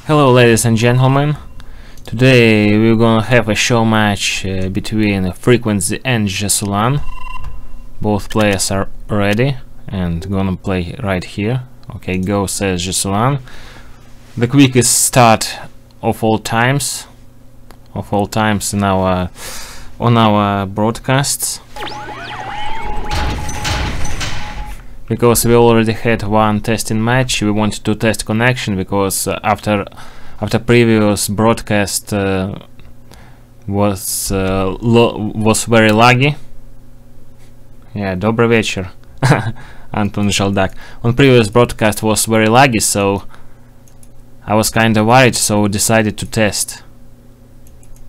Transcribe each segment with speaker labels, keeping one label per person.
Speaker 1: Hello ladies and gentlemen, today we're gonna have a show match between FReQuenZy and Zhasulan. Both players are ready and gonna play right here. Okay, go, says Zhasulan. The quickest start of all times in our on our broadcasts, because we already had one testing match. We wanted to test connection because after previous broadcast was very laggy. Yeah, добрый вечер, Anton Жалдак. On previous broadcast was very laggy, so I was kinda worried, so decided to test.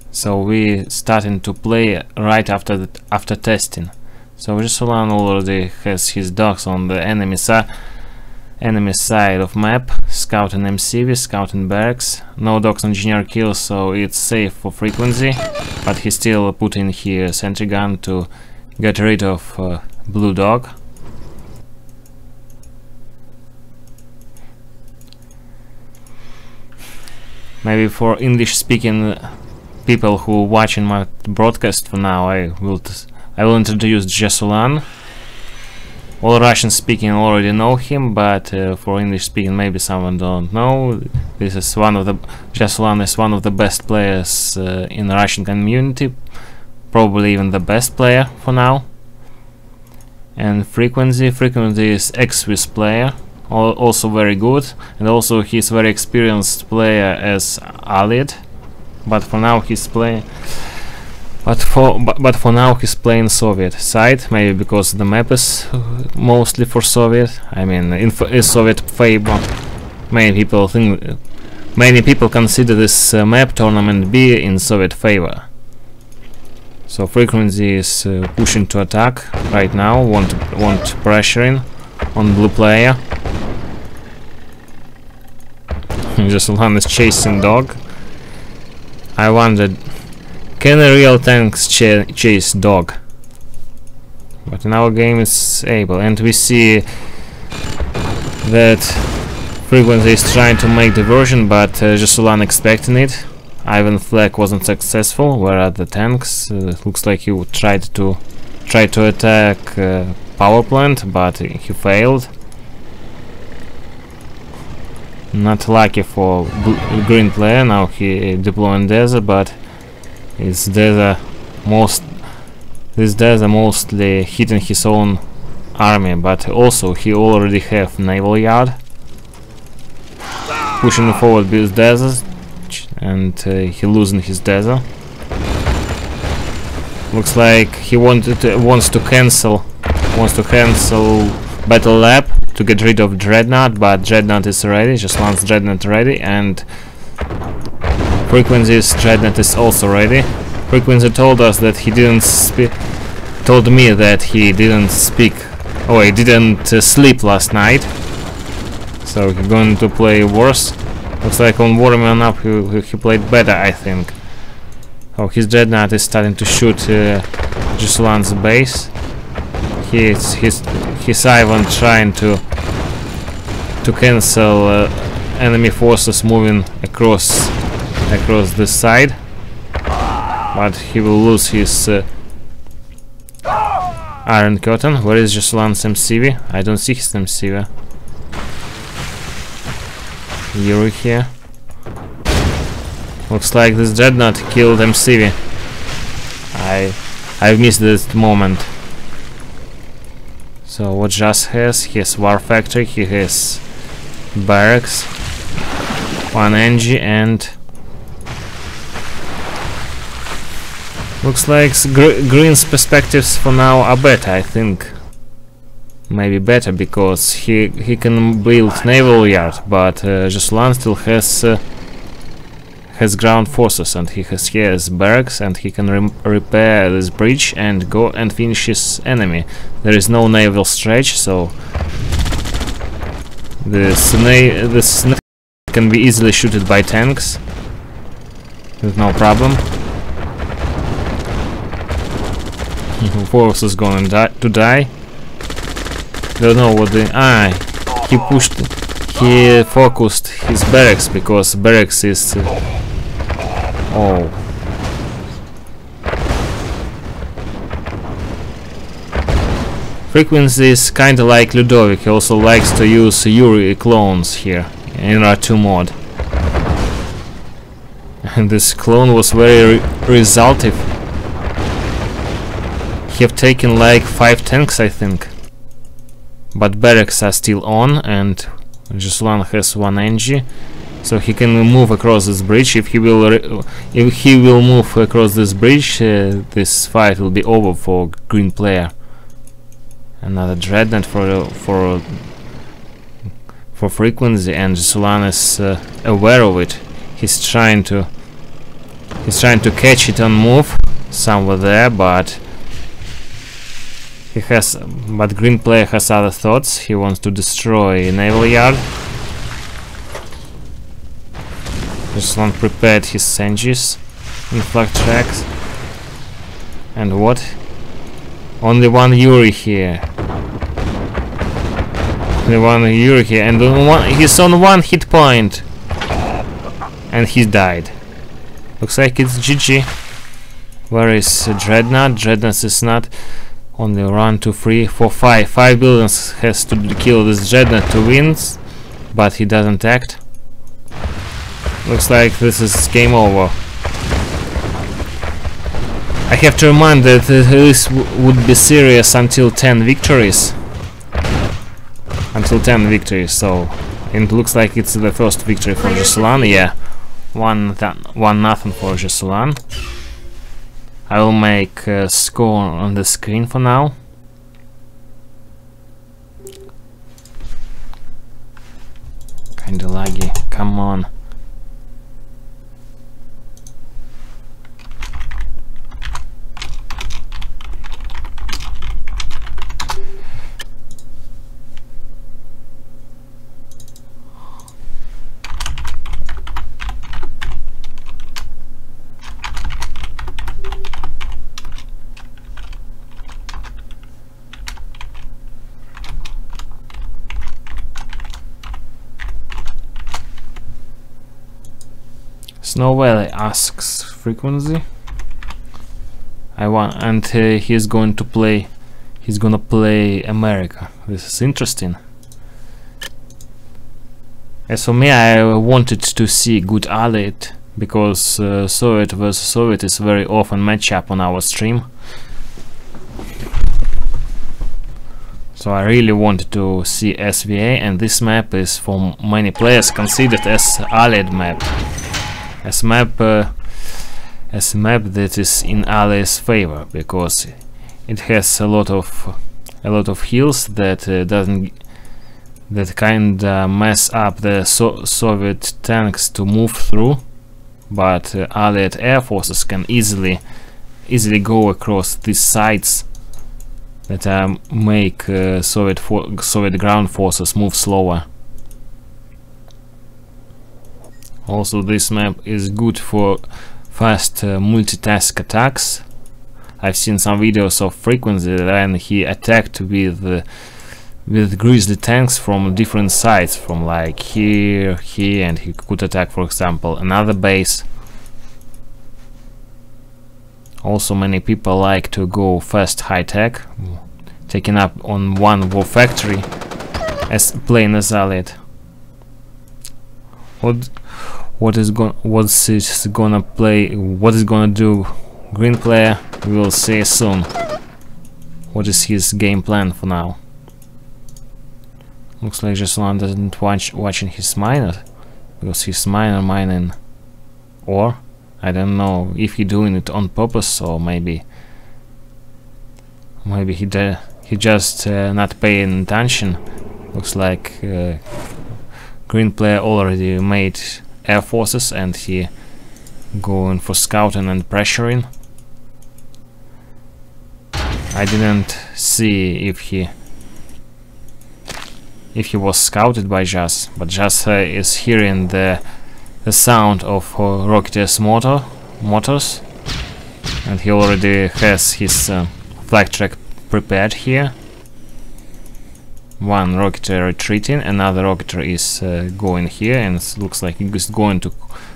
Speaker 1: So we starting to play right after testing. So Zhasulan already has his dogs on the enemy side of map, scouting MCV, scouting barracks. No dogs engineer kills, so it's safe for FReQuenZy, but he's still putting here sentry gun to get rid of blue dog. Maybe for English speaking people who watching my broadcast for now, I will introduce Zhasulan. All Russian speaking already know him, but for English speaking maybe someone don't know. This is Zhasulan is one of the best players in the Russian community, probably even the best player for now. And FReQuenZy is ex-Swiss player, also very good, and also he's very experienced player as Allied, but for now he's playing. But for now he's playing Soviet side, maybe because the map is mostly for Soviet. I mean, in Soviet favor. Many people consider this map tournament be in Soviet favor. So FReQuenZy is pushing to attack right now. Want pressuring on blue player. Zhasulan is chasing dog. I wondered, can a real tanks chase dog? But in our game it's able, and we see that FReQuenZy is trying to make diversion, but Zhasulan expecting it. Ivan flag wasn't successful. Where are the tanks? Looks like he would try to attack power plant, but he failed. Not lucky for green player. Now he deploying desert, but this desert mostly hitting his own army, but also he already have naval yard. Pushing forward with desert, and he losing his desert. Looks like he wants to cancel battle lab to get rid of Dreadnought, but Dreadnought is ready. Zhasulan's Dreadnought ready, and FReQuenZy's Dreadnought is also ready. FReQuenZy told us that he didn't told me that he didn't sleep last night, so he's going to play worse. Looks like on warming up he played better, I think. Oh, his Dreadnought is starting to shoot Zhasulan's base. He's Ivan trying to cancel enemy forces moving across this side, but he will lose his Iron Curtain. Where is Zhasulan's MCV? I don't see his MCV. Yuri here. Looks like this Dreadnought killed MCV. I've missed this moment. So what Zhas has? He has War Factory, he has barracks, one NG, and looks like Green's perspectives for now are better, I think. Maybe better because he can build naval yard, but Zhasulan still has ground forces, and he has barracks, and he can repair this bridge and go and finish his enemy. There is no naval stretch, so this can be easily shooted by tanks with no problem. Force is going to die. Don't know what the he he focused his barracks, because barracks is oh, FReQuenZy is kinda like Ludovic. He also likes to use Yuri clones here in R2 mod. And this clone was very resultive. He have taken like 5 tanks, I think. But barracks are still on, and Zhasulan has 1 NG, so he can move across this bridge. If he will move across this bridge, this fight will be over for green player. Another dreadnought for FReQuenZy, and Zhasulan is aware of it. He's trying to catch it on move somewhere there, but green player has other thoughts. He wants to destroy naval yard. Zhasulan prepared his Senjis in flag tracks. And what? Only 1 Yuri here. Only 1 Yuri here, and he's on 1 hit point. And he died. Looks like it's GG. Where is Dreadnought? Dreadnought is not. Only 1, 2, 3, 4, 5. 5 buildings has to kill this Dreadnought to win, but he doesn't act. Looks like this is game over. I have to remind that this would be serious until 10 victories. Until 10 victories, so it looks like it's the first victory for Zhasulan. Yeah, 1-0 for Zhasulan. I will make a score on the screen for now. Kinda laggy, come on. Snow Valley asks FReQuenZy. And he's going to play. He's gonna play America. This is interesting. As for me, I wanted to see good allied, because Soviet versus Soviet is very often matchup on our stream. So I really wanted to see SVA, and this map is for many players considered as allied map. As a map that is in Allies' favor, because it has a lot of hills that kinda mess up the Soviet tanks to move through, but Allied air forces can easily go across these sites that make Soviet ground forces move slower. Also, this map is good for fast multitask attacks. I've seen some videos of FReQuenZy when he attacked with grizzly tanks from different sides, from like here, and he could attack, for example, another base. Also, many people like to go fast high-tech, taking up on 1 war factory as playing as allied. What is gonna do green player, we will see soon. What is his game plan for now? Looks like Zhasulan doesn't watching his miner, because he's mining ore. I don't know if he doing it on purpose, or maybe he just not paying attention. Looks like green player already made air forces, and he going for scouting and pressuring. I didn't see if he was scouted by Zhas, but Zhas is hearing the sound of Rocketeer's motors, and he already has his flag track prepared here. One rocketer retreating, another rocketer is going here, and it looks like he's going to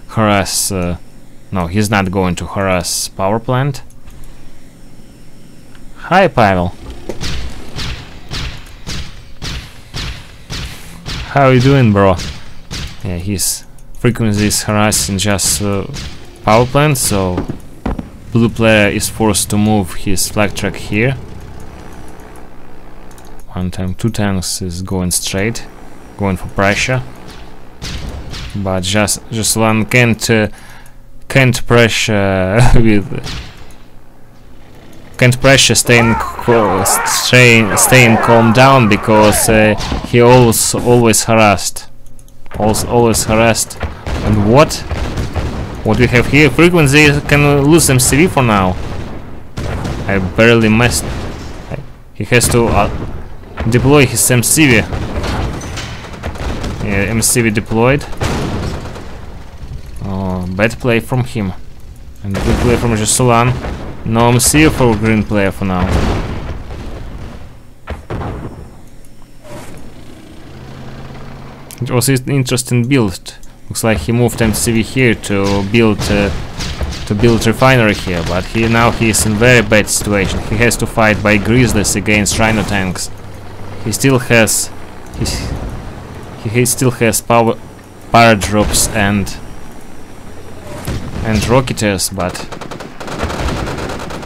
Speaker 1: harass. No, he's not going to harass power plant. Hi, Pavel. How you doing, bro? Yeah, his FReQuenZy is harassing just power plant, so blue player is forced to move his flag track here. One time, two tanks is going straight, going for pressure, but Zhasulan can't pressure staying calm down, because he always harassed, always harassed. And what we have here? FReQuenZy can lose MCV for now. I barely missed. He has to deploy his MCV. Yeah, MCV deployed. Oh, bad play from him. And good play from Zhasulan. No MCV for green player for now. It was an interesting build. Looks like he moved MCV here to build refinery here, but now he is in very bad situation. He has to fight by grizzlies against rhino tanks. He still has power paradrops and rocketers, but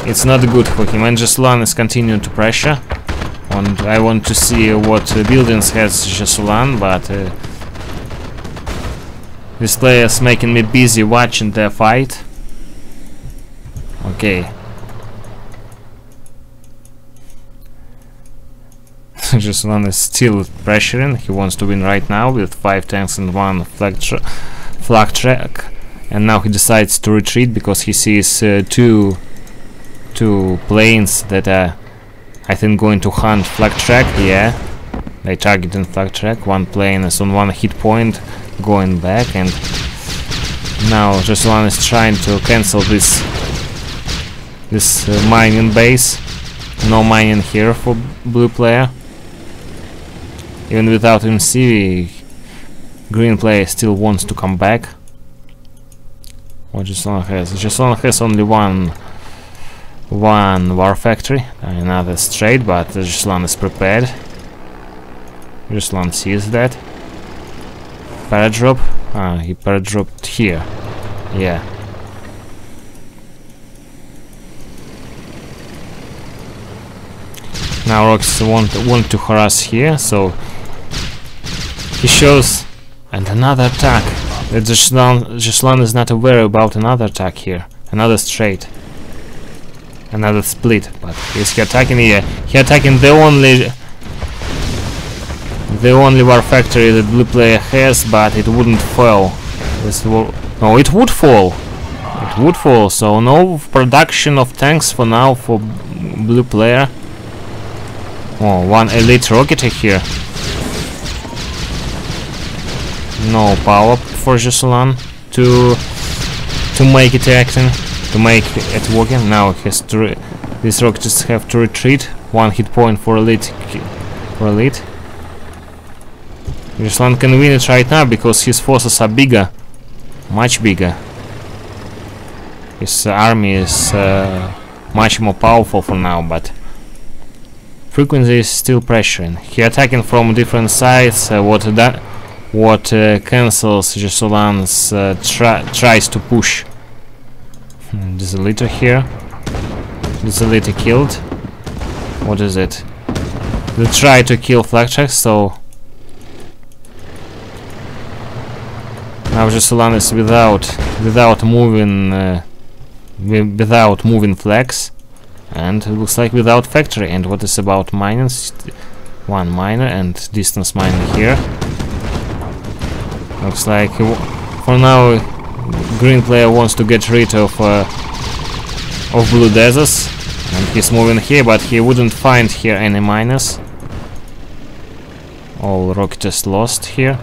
Speaker 1: it's not good for him. And Zhasulan is continuing to pressure, and I want to see what buildings has Zhasulan, but this player is making me busy watching their fight. Okay. Zhasulan is still pressuring. He wants to win right now with 5 tanks and 1 flag track. And now he decides to retreat because he sees two planes that are, I think, going to hunt flag track. Yeah, they targeting flag track. One plane is on 1 hit point, going back, and now Zhasulan is trying to cancel this mining base. No mining here for blue player. Even without MCV, green player still wants to come back. What Zhasulan has? Zhasulan has only one war factory, another straight, but Zhasulan is prepared. Zhasulan sees that. Paradrop. He paradropped here. Yeah. Now Rox want to harass here, so he shows, and another attack. Zhasulan is not aware about another attack here, another straight, another split. But is he attacking here? He attacking the only war factory that blue player has, but it wouldn't fall. No, it would fall. It would fall. So no production of tanks for now for blue player. Oh, 1 elite rocket here. No power for Zhasulan to make it acting, to make it working. Now he has to these rockets have to retreat. 1 hit point for elite. Zhasulan can win it right now because his forces are bigger, much bigger. His army is much more powerful for now, but FReQuenZy is still pressuring. He attacking from different sides. What cancels Zhasulan's tries to push. There's a leader here. There's a leader killed. What is it? They try to kill flag tracks, so now Zhasulan is without moving flags, and it looks like without factory. And what is about miners? 1 miner and distance miner here. Looks like for now green player wants to get rid of blue deserts, and he's moving here, but he wouldn't find here any miners. All rocketers lost here.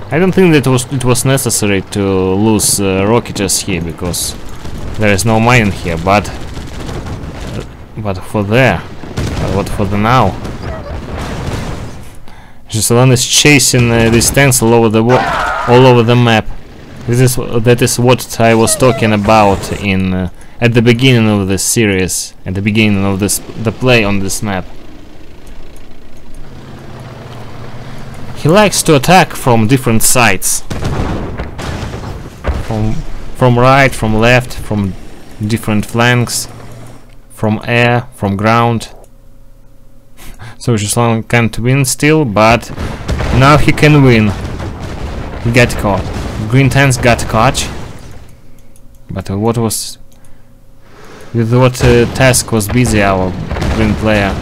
Speaker 1: I don't think that it was necessary to lose rocketers here because there is no mining here, but for there, what for the now? Zhasulan is chasing these tanks all over the map. That is what I was talking about in at the beginning of this series, at the beginning of the play on this map. He likes to attack from different sides, from right, from left, from different flanks, from air, from ground. So Zhasulan can't win still, but now he can win. He got caught. Green tanks got caught. But with what task was busy our green player?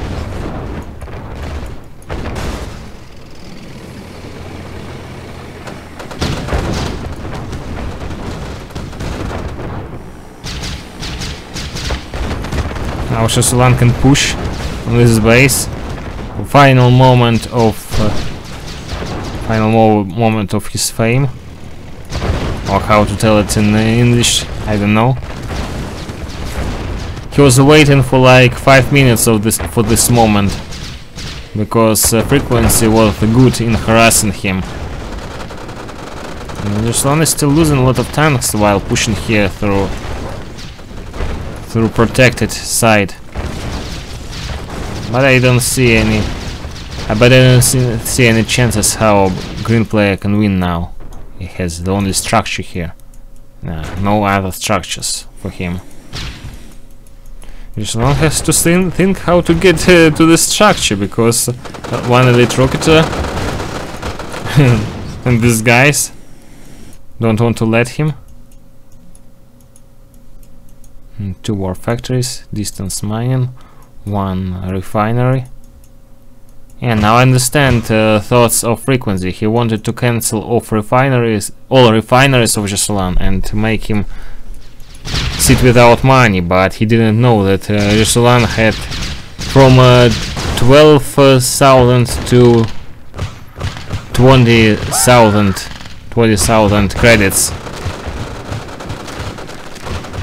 Speaker 1: Now Zhasulan can push on this base. Final moment of his fame, or how to tell it in English, I don't know. He was waiting for like 5 minutes for this moment, because FReQuenZy was good in harassing him. Zhasulan is still losing a lot of tanks while pushing here through protected side. But I don't see any. But I don't see any chances how green player can win now. He has the only structure here. No other structures for him. Zhasulan has to think how to get to the structure, because one elite rocketer and these guys don't want to let him. 2 war factories, distance mining, 1 refinery. And now I understand thoughts of FReQuenZy. He wanted to cancel all refineries of Zhasulan and to make him sit without money, but he didn't know that Zhasulan had from 12,000 to 20,000 credits.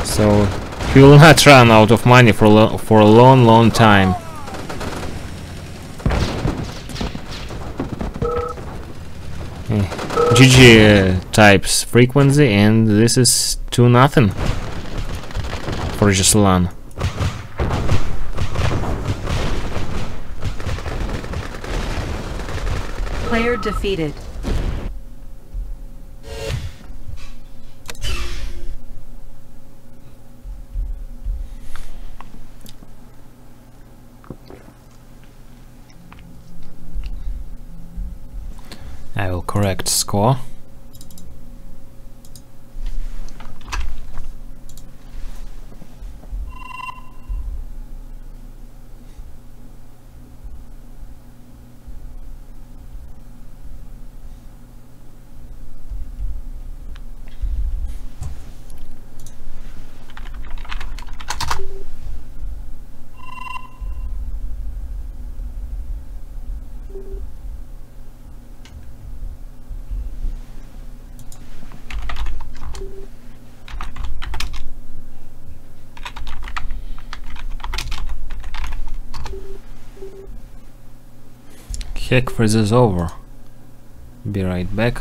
Speaker 1: So he will not run out of money for a long time. GG types FReQuenZy, and this is 2-0 for Zhasulan.
Speaker 2: Player defeated.
Speaker 1: I will correct score. Heck freezes over. Be right back.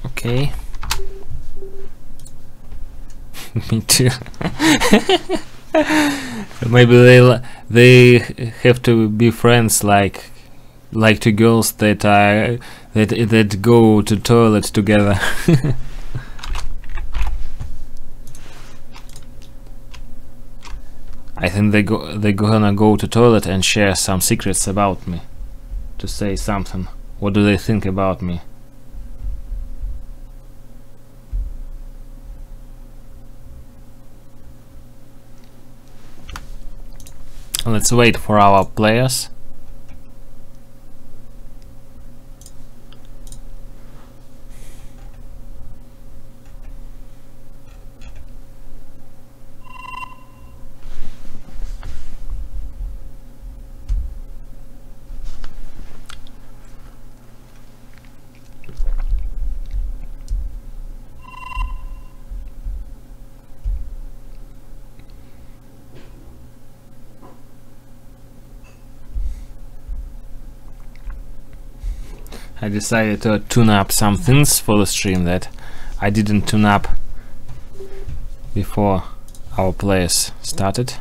Speaker 1: Okay. Me too. Maybe they have to be friends like 2 girls that go to toilet together. I think they're gonna go to toilet and share some secrets about me. To say something. What do they think about me? Let's wait for our players. I decided to tune up some things for the stream that I didn't tune up before our players started.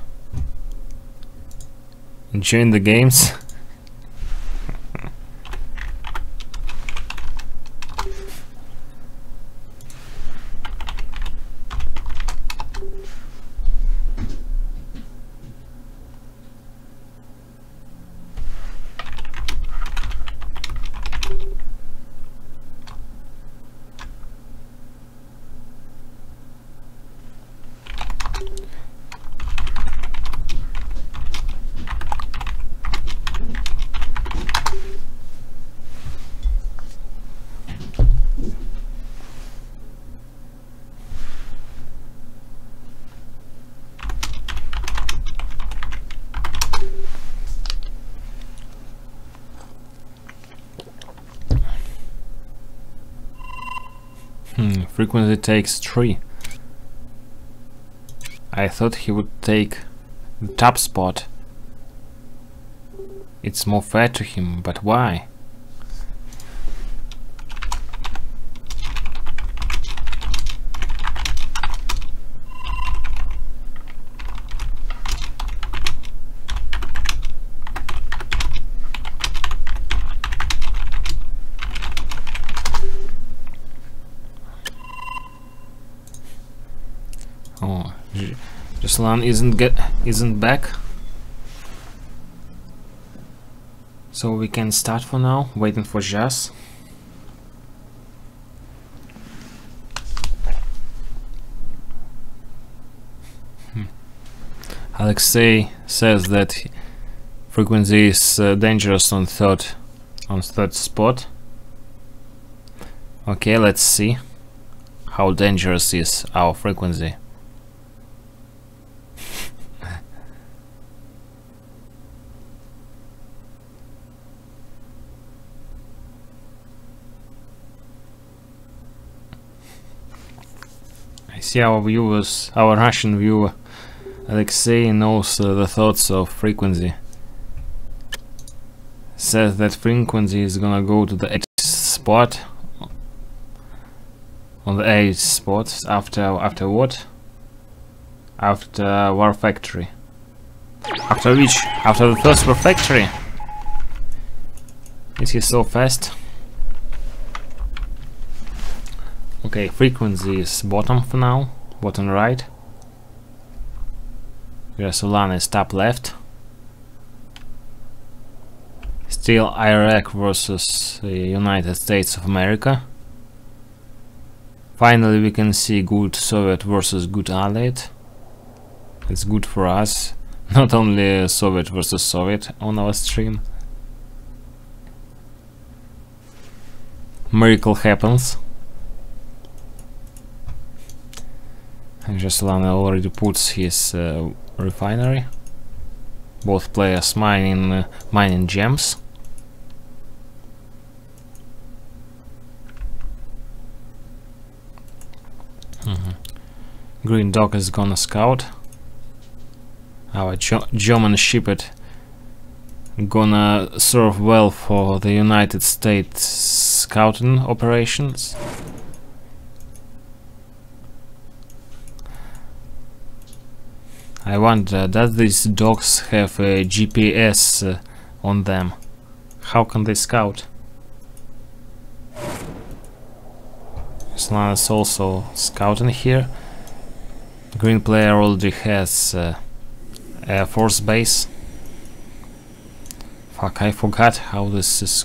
Speaker 1: Enjoying the games. FReQuenZy takes 3. I thought he would take the top spot. It's more fair to him, but why? Oh, Zhasulan isn't back, so we can start for now. Waiting for Zhas. Alexei says that FReQuenZy is dangerous on third spot. Okay, let's see how dangerous is our FReQuenZy. See, our viewers, our Russian viewer Alexei knows the thoughts of FReQuenZy. Says that FReQuenZy is gonna go to the 8th spot. On the 8th spot after what? After War Factory. After which? After the first War Factory. Is he so fast? Okay, FReQuenZy is bottom for now, bottom right. Zhasulan is top left. Still Iraq versus the United States of America. Finally we can see good Soviet versus good Allied. It's good for us, not only Soviet versus Soviet on our stream. Miracle happens. And Zhasulan already puts his refinery. Both players mining gems. Green Dog is gonna scout. Our German shipment gonna serve well for the United States scouting operations. I wonder, does these dogs have a GPS on them? How can they scout? Zhasulan is also scouting here. Green player already has Air Force base. Fuck, I forgot how this is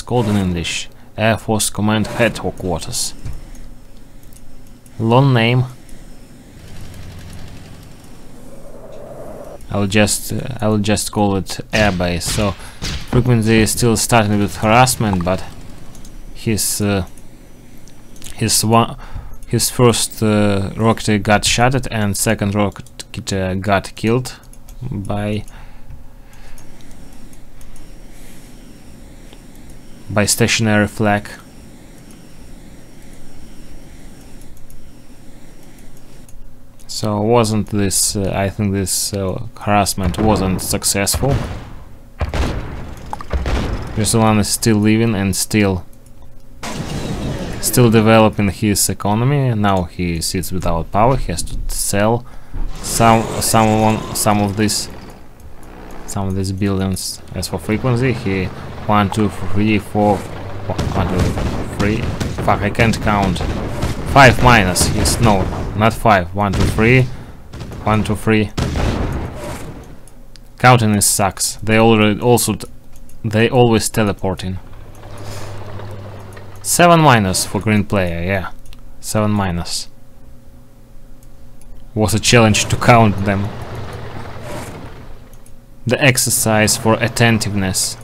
Speaker 1: called in English. Air Force Command Headquarters. Long name. I will just call it airbase. So FReQuenZy is still starting with harassment, but his first rocket got shattered and second rocket got killed by stationary flag. So wasn't this, I think this harassment wasn't successful. Zhasulan is still living and still developing his economy. Now he sits without power. He has to sell some of these buildings. As for FReQuenZy, he 1, 2, 3, 4, 1, 2, 3. Fuck, I can't count. 5 minus. He's no, not 5. 1, 2, 3. 1, 2, 3. Counting is sucks. They always teleporting. 7 minus for green player, yeah. 7 minus. Was a challenge to count them. The exercise for attentiveness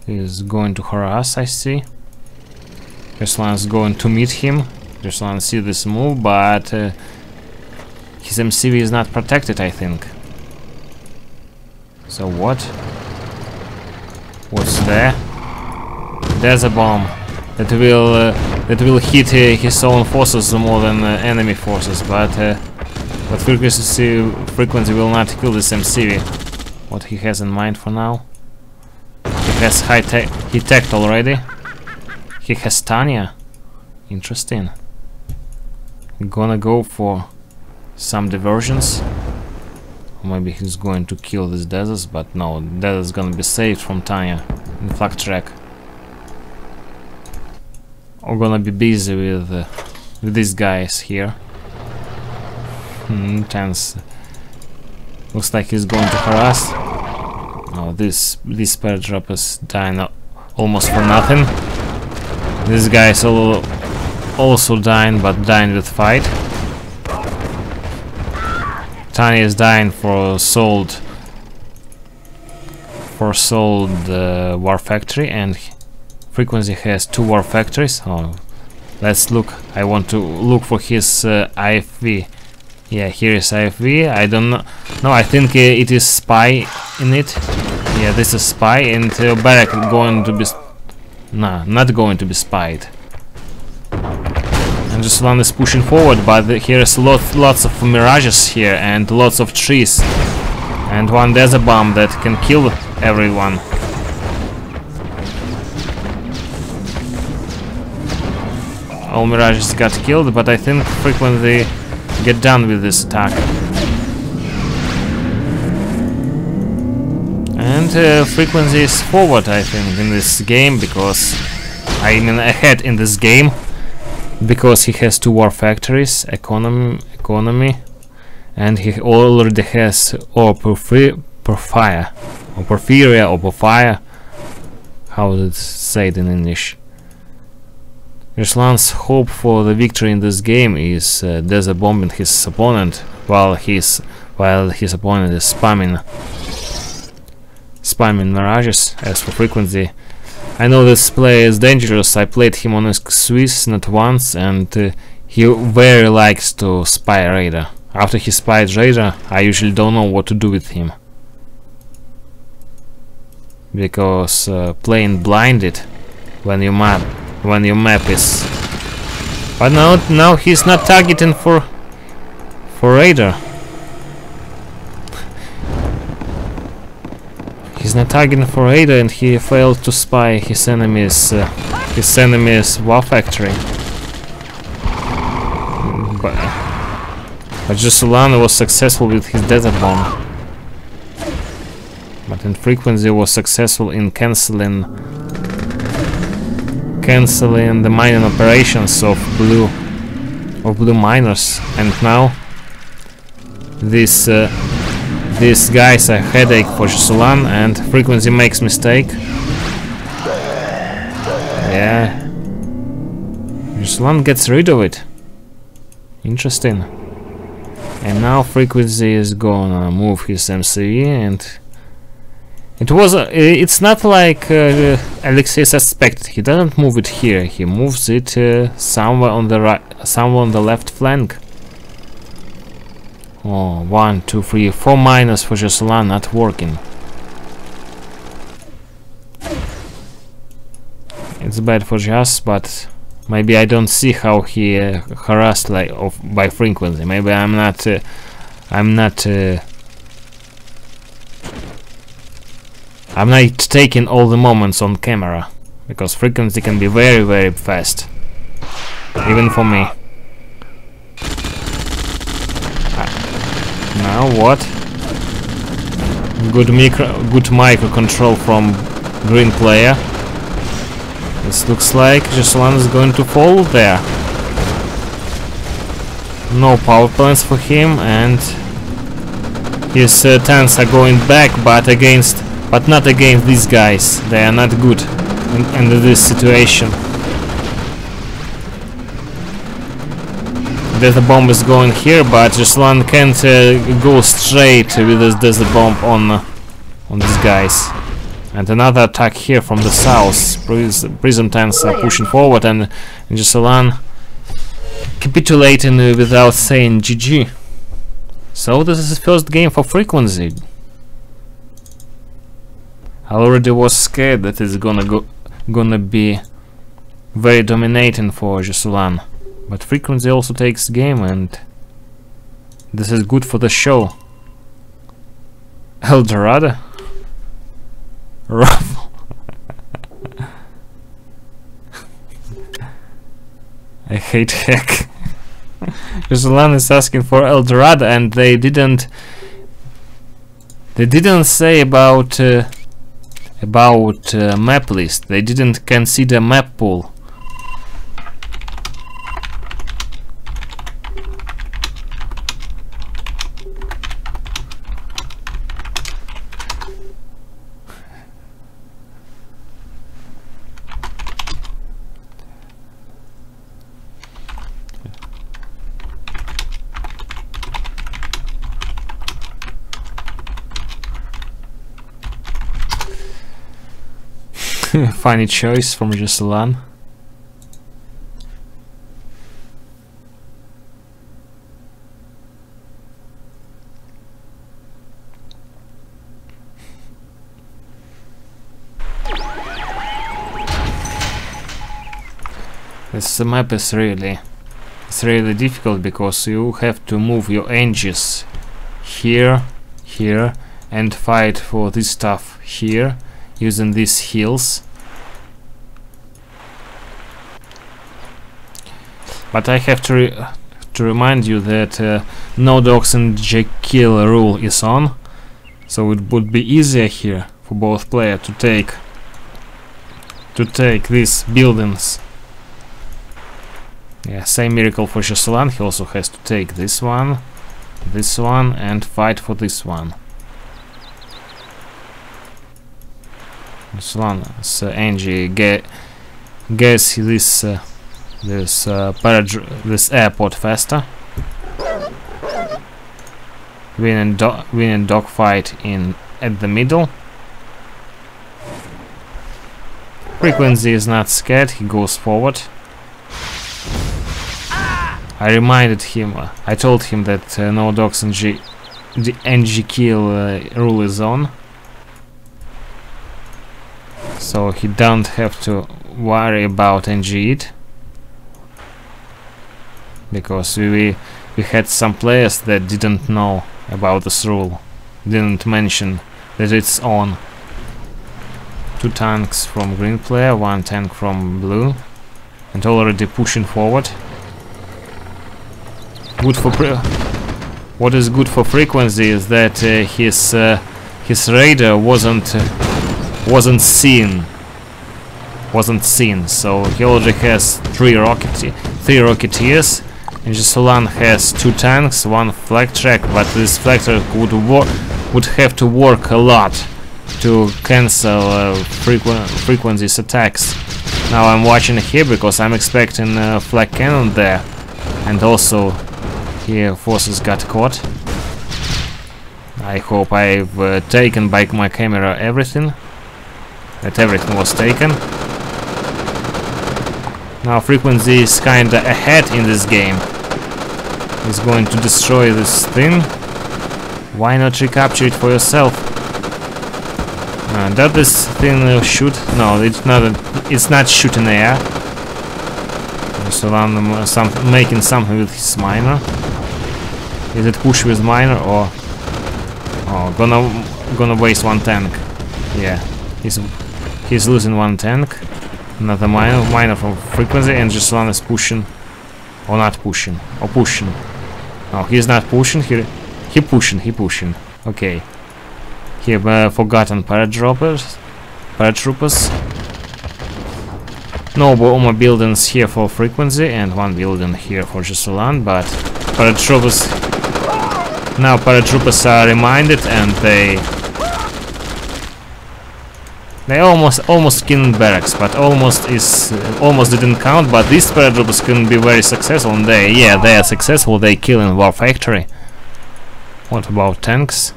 Speaker 1: is going to harass, I see. Zhasulan is going to meet him. Zhasulan see this move, but his MCV is not protected, I think. So what? What's there? There's a bomb that will hit his own forces more than enemy forces, but FReQuenZy will not kill this MCV. What he has in mind for now? He has high tech. He teched already. He has Tanya. Interesting. Gonna go for some diversions. Maybe he's going to kill these deserts, but no, desert's gonna be saved from Tanya in flag track. We're gonna be busy with these guys here. Chance looks like he's going to harass. Oh, this paratrooper is dying almost for nothing. This guy is also dying, but dying with fight. Tanya is dying for sold war factory, and FReQuenZy has 2 war factories. Oh, let's look. I want to look for his IFV. Yeah, here is IFV. I don't know. No, I think it is spy in it. Yeah, this is spy, and Barrack going to be. Nah, not going to be spied. And Zhasulan is pushing forward, but here is lots of mirages here and lots of trees, and one desert bomb that can kill everyone. All mirages got killed, but I think FReQuenZy get done with this attack. And FReQuenZy is forward, I think, in this game, because I mean ahead in this game, because he has 2 war factories, economy, and he already has porphyria, how is it said in English? Zhasulan's hope for the victory in this game is desert bombing his opponent while his opponent is spamming mirages. As for FReQuenZy, I know this player is dangerous. I played him on a Swiss not once, and he very likes to spy Raider. After he spied Raider, I usually don't know what to do with him, because playing blinded when your map is. But now he's not targeting for Raider. He's not targeting for Raider, and he failed to spy his enemy's war factory. But Zhasulan was successful with his desert bomb. But then FReQuenZy was successful in cancelling the mining operations of blue miners, and now these guys are a headache for Zhasulan, and FReQuenZy makes mistake. Yeah, Zhasulan gets rid of it. Interesting. And now FReQuenZy is gonna move his MCV, and it's not like Alexei suspected. He doesn't move it here. He moves it somewhere on the right, somewhere on the left flank. Oh, 1, 2, 3, 4 minus for Zhasulan, not working. It's bad for Zhas, but maybe I don't see how he harassed by FReQuenZy. Maybe I'm I'm not taking all the moments on camera, because FReQuenZy can be very, very fast, even for me. Now what? Good micro control from green player. This looks like Zhasulan is going to fall there. No power plants for him, and his tanks are going back, but not against these guys. They are not good in this situation. Desert bomb is going here, but Zhasulan can't go straight with this desert bomb on these guys. And another attack here from the south. Prism tanks are pushing forward, and Zhasulan capitulating without saying GG. So this is the first game for FReQuenZy. I already was scared that it's gonna be very dominating for Zhasulan. But FReQuenZy also takes game, and this is good for the show. El Dorado? Ruffle. I hate heck. Zhasulan is asking for El Dorado, and they didn't say about map list. They didn't consider map pool. Funny choice from Zhasulan. This map is really difficult, because you have to move your engines here, and fight for this stuff here, using these hills. But I have to remind you that no dogs and kill rule is on, so it would be easier here for both players to take these buildings. Yeah, same miracle for Zhasulan. He also has to take this one, and fight for this one. Zhasulan's Angie gets this airport faster. Winning dogfight at the middle. FReQuenZy is not scared. He goes forward. I reminded him. I told him that no dogs and NG kill rule is on, so he don't have to worry about NG it, because we had some players that didn't know about this rule, didn't mention that it's on. 2 tanks from green player, 1 tank from blue, and already pushing forward. What is good for FReQuenZy is that his radar wasn't seen, so he already has 3 rocketeers, and Zhasulan has 2 tanks, 1 flag track, but this flag track would have to work a lot to cancel FReQuenZy's attacks. Now I'm watching here because I'm expecting a flag cannon there, and also here forces got caught. I hope I've taken by my camera everything, that everything was taken. Now FReQuenZy is kinda ahead in this game. He's going to destroy this thing. Why not recapture it for yourself? Does this thing shoot? No, it's not shooting air. So I'm making something with his miner. Is it push with miner, or gonna waste 1 tank? Yeah. He's losing one tank. Another miner from FReQuenZy, and Zhasulan is pushing. Or not pushing. Or pushing. No, he's not pushing. He pushing. Okay. He forgotten paratroopers. No more buildings here for FReQuenZy, and one building here for Zhasulan, but paratroopers. Now paratroopers are reminded, and they almost killed barracks, but almost didn't count. But these paratroopers couldn't be very successful, and they are successful. They kill in War Factory. What about tanks?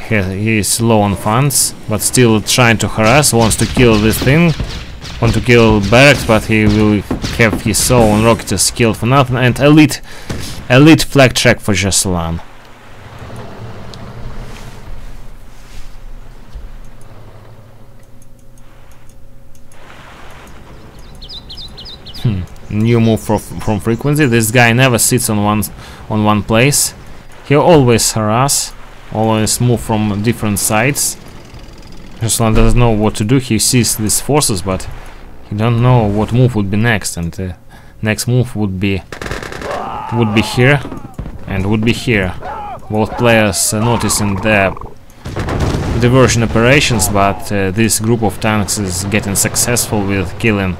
Speaker 1: He is low on funds, but still trying to harass. Wants to kill this thing. Want to kill barracks, but he will have his own rockets killed for nothing. And elite flag track for Zhasulan. New move from FReQuenZy. This guy never sits on one place. He always harass, always move from different sides. Zhasulan doesn't know what to do. He sees these forces, but he don't know what move would be next. And next move would be here, and would be here. Both players noticing the diversion operations, but this group of tanks is getting successful with killing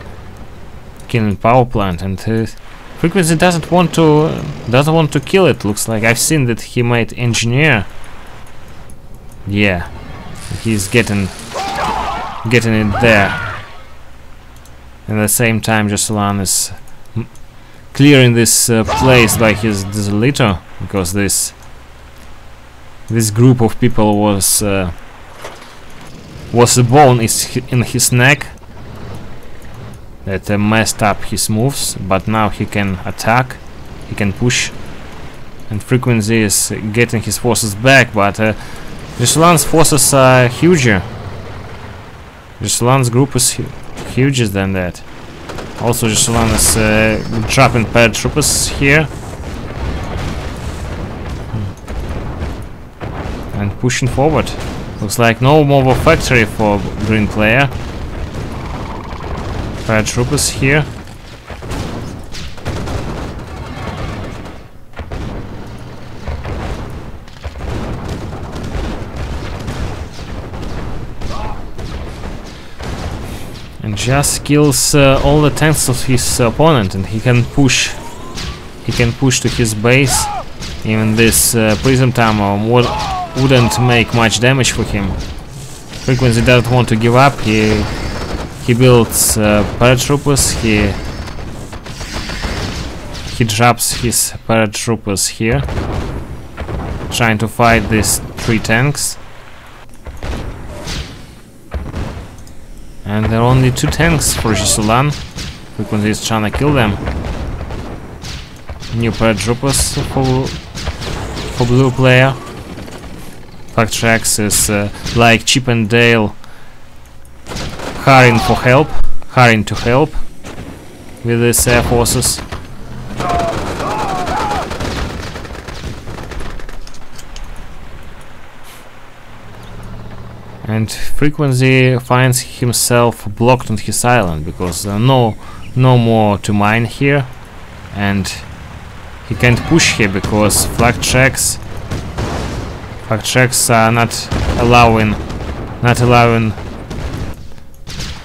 Speaker 1: power plant, and FReQuenZy doesn't want to kill it. Looks like I've seen that he made engineer. Yeah, he's getting it there. And at the same time, Zhasulan is clearing this place by his desolator, because this group of people was a bone in his neck that messed up his moves, but now he can attack, he can push, and FReQuenZy is getting his forces back, but Zhasulan's forces are huger. Zhasulan's group is huger than that. Also, Zhasulan is dropping paratroopers here and pushing forward. Looks like no more factory for green player. Paratroopers here. And just kills all the tanks of his opponent, and he can push to his base. Even this prism timer wouldn't make much damage for him. FReQuenZy doesn't want to give up. He builds paratroopers. He drops his paratroopers here, trying to fight these 3 tanks. And there are only 2 tanks for Zhasulan. FReQuenZy is trying to kill them. New paratroopers for blue player. Factrax is like Chip and Dale, hurrying to help with these air forces. And FReQuenZy finds himself blocked on his island, because no more to mine here, and he can't push here because flag tracks are not allowing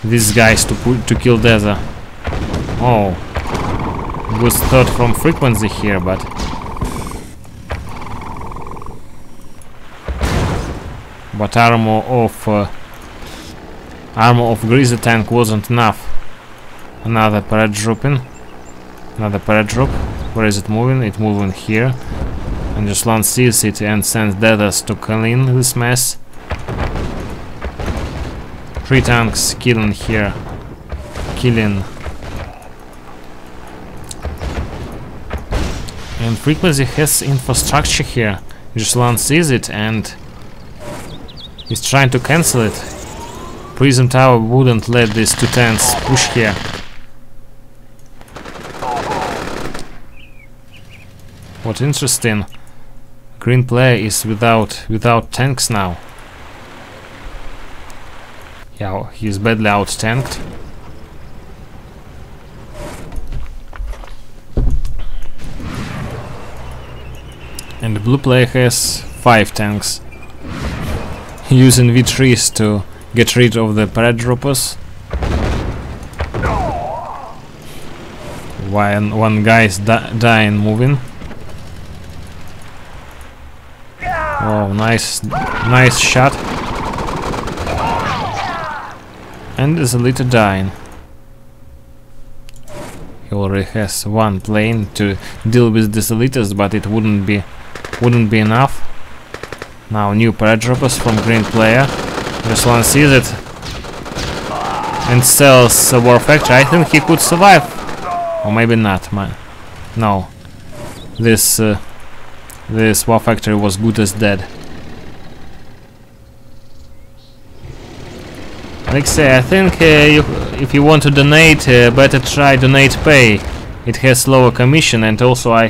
Speaker 1: these guys to kill Desert. Oh, good thought from FReQuenZy here, but armor of Grizzly tank wasn't enough. Another paratroop. Where is it moving? It's moving here, and Zhasulan sees it and sends Deathers to clean this mess. 3 tanks killing here, and FReQuenZy has infrastructure here. Zhasulan sees it and he's trying to cancel it. Prism Tower wouldn't let these 2 tanks push here. What interesting, green player is without tanks now. Yeah, he's badly out-tanked. And the blue player has 5 tanks, using victories to get rid of the paratroopers. While one guy is dying moving. Oh, nice shot. And there's a little dying. He already has 1 plane to deal with these elites, but it wouldn't be enough. Now new paratroopers from green player. Zhasulan sees it and sells a war factory. I think he could survive, or maybe not. No, this war factory was good as dead. Alexei, I think if you want to donate, better try donate pay. It has lower commission, and also I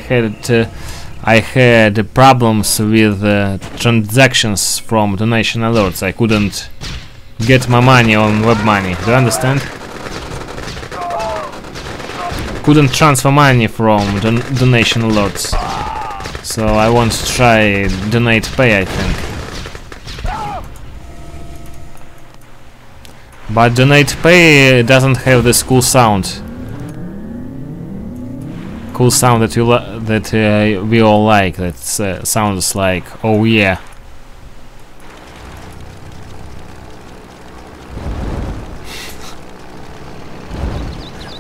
Speaker 1: had problems with transactions from donation alerts. I couldn't get my money on web money. Do you understand? Couldn't transfer money from donation alerts. So I want to try donate pay, I think. But donate pay doesn't have this cool sound. Cool sound that we all like. That sounds like, oh yeah.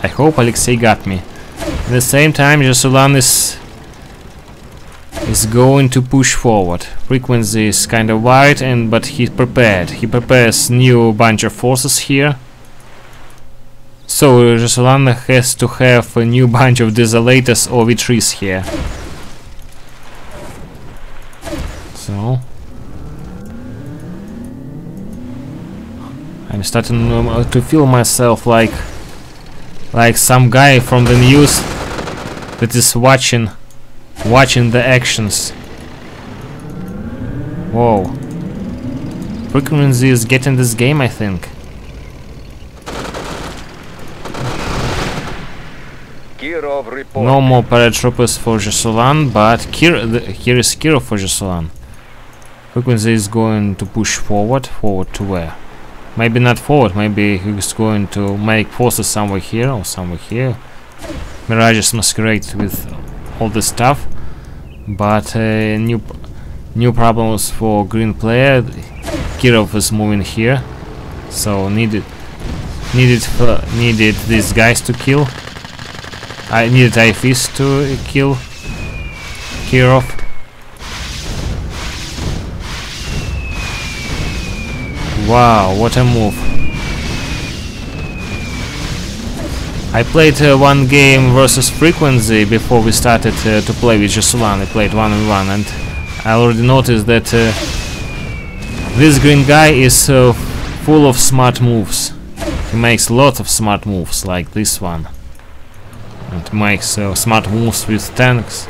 Speaker 1: I hope Alexei got me. At the same time, Zhasulan is going to push forward. FReQuenZy is kind of worried, but he's prepared. He prepares new bunch of forces here. So Zhasulan has to have a new bunch of desolators or victories here. So I'm starting to feel myself like some guy from the news that is watching the actions. Whoa. FReQuenZy is getting this game, I think. No more paratroopers for Zhasulan, but here is Kiro for Zhasulan. FReQuenZy is going to push forward. Forward to where? Maybe not forward, maybe he's going to make forces somewhere here or somewhere here. Mirage is masqueraded with all this stuff, but new problems for green player. Kirov is moving here, so needed these guys to kill. I needed IFs to kill Kirov. Wow, what a move. I played one game versus FReQuenZy before we started to play with Zhasulan. I played 1-on-1, and I already noticed that this green guy is full of smart moves. He makes lots of smart moves like this one. And makes smart moves with tanks.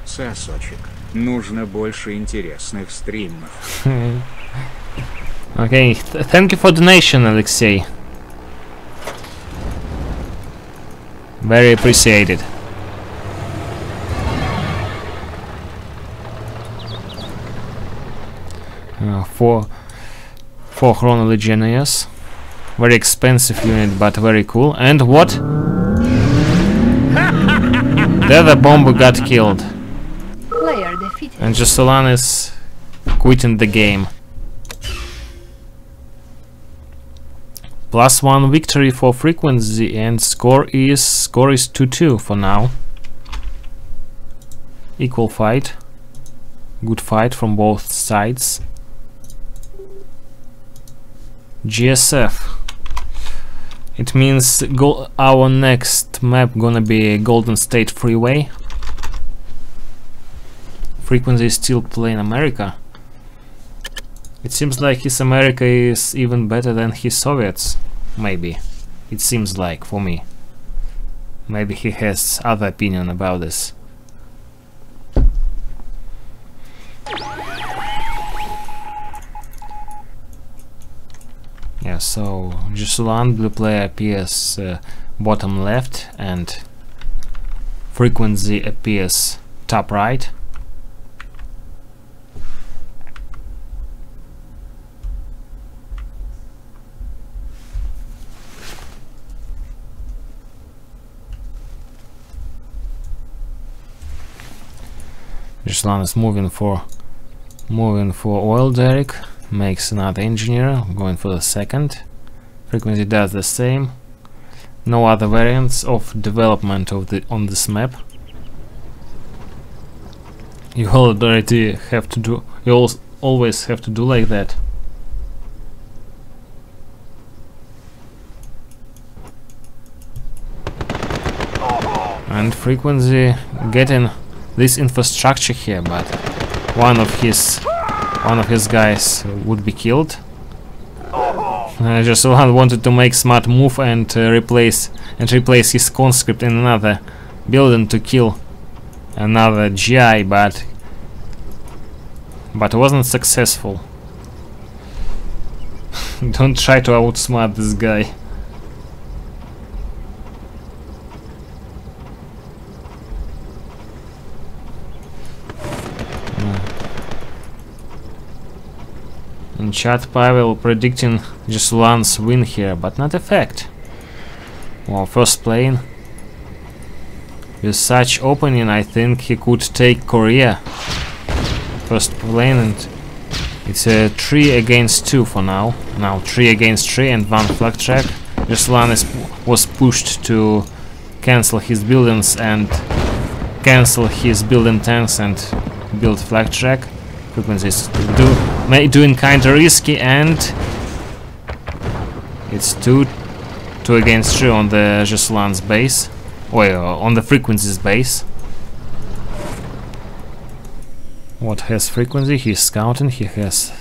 Speaker 2: Сосочек. Нужно больше интересных стримов.
Speaker 1: Okay, thank you for donation, Alexei. Very appreciated. For Chrono Legionnaires. Very expensive unit, but very cool. And what? There the bomber got killed.
Speaker 3: Player defeated.
Speaker 1: And Zhasulan is quitting the game. +1 victory for FReQuenZy, and score is 2-2 for now. Equal fight. Good fight from both sides. GSF. It means our next map gonna be Golden State Freeway. FReQuenZy is still playing America. It seems like his America is even better than his Soviets. Maybe. It seems like, for me. Maybe he has other opinion about this. Yeah, so Zhasulan, blue player, appears bottom left, and FReQuenZy appears top right. Zhasulan is moving for oil derrick, makes another engineer, going for the second. FReQuenZy does the same. No other variants of development of on this map. You already have to do. You always have to do like that. And FReQuenZy getting this infrastructure here, but one of his guys would be killed. Zhasulan wanted to make smart move and replace his conscript in another building to kill another GI, but wasn't successful. Don't try to outsmart this guy. In chat, Pavel predicting Zhasulan's win here, but not a fact. Well, first plane. With such opening, I think he could take Korea. First plane, and it's a 3 against 2 for now. Now 3 against 3 and 1 flag track. Zhasulan was pushed to cancel his buildings and cancel his building tanks and build flag track. FReQuenZy is doing kinda risky, and it's 2 against 3 on the Zhasulan's base, on the FReQuenZy's base. What has FReQuenZy? He's scouting. He has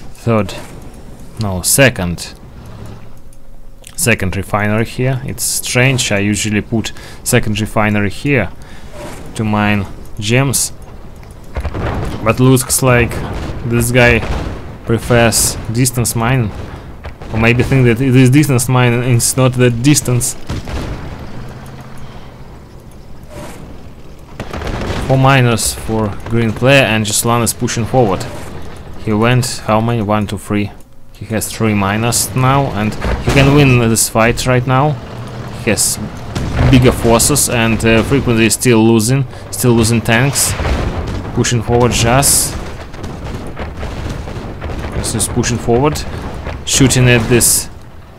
Speaker 1: second refinery here. It's strange. I usually put second refinery here to mine gems, but looks like this guy prefers distance mining, or maybe think that it is distance mining and it's not that distance. 4 miners for green player, and Zhasulan is pushing forward. He went how many? 1, 2, 3. He has 3 miners now, and he can win this fight right now. He has bigger forces, and FReQuenZy is still losing tanks. Pushing forward, Zhas is pushing forward, shooting at this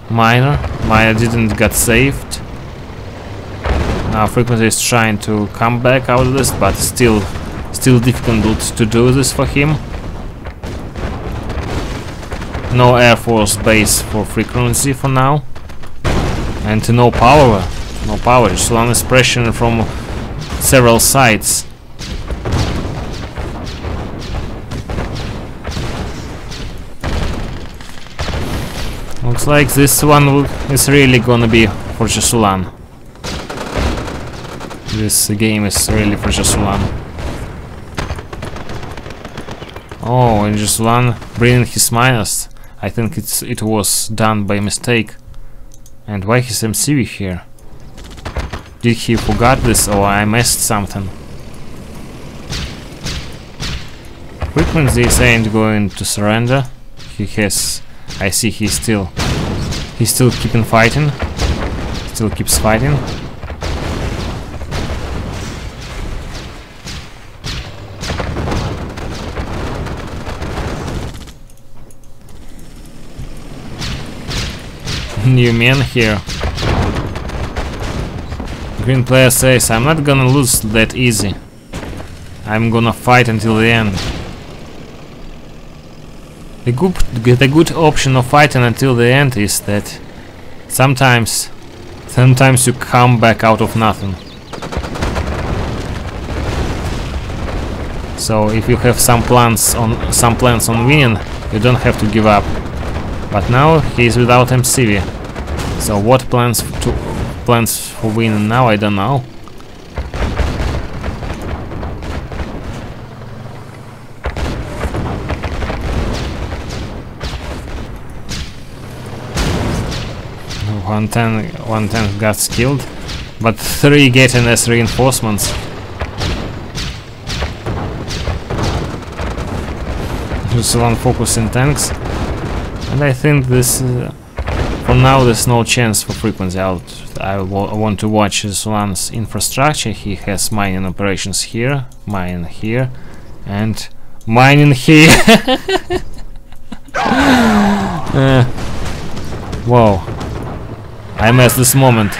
Speaker 1: miner. Miner didn't get saved. Now FReQuenZy is trying to come back out of this, but still difficult to do this for him. No Air Force base for FReQuenZy for now, and no power. Zhasulan is pressuring from several sides. Looks like this one is really gonna be for Zhasulan. This game is really for Zhasulan. Oh, and Zhasulan bringing his miners. I think it was done by mistake. And why his MCV here? Did he forgot this, or I missed something? FReQuenZy ain't going to surrender. He has. I see he's still keeping fighting. Still keeps fighting. New man here. Green player says, I'm not gonna lose that easy. I'm gonna fight until the end. The good option of fighting until the end is that sometimes you come back out of nothing. So if you have some plans on winning, you don't have to give up. But now he is without MCV. So what plans for winning now, I don't know. One tank got killed, but 3 getting as reinforcements. Zhasulan focusing tanks, and I think this for now there's no chance for FReQuenZy. I want to watch Zhasulan's infrastructure. He has mining operations here, mine here, and mining here. Whoa, I missed this moment.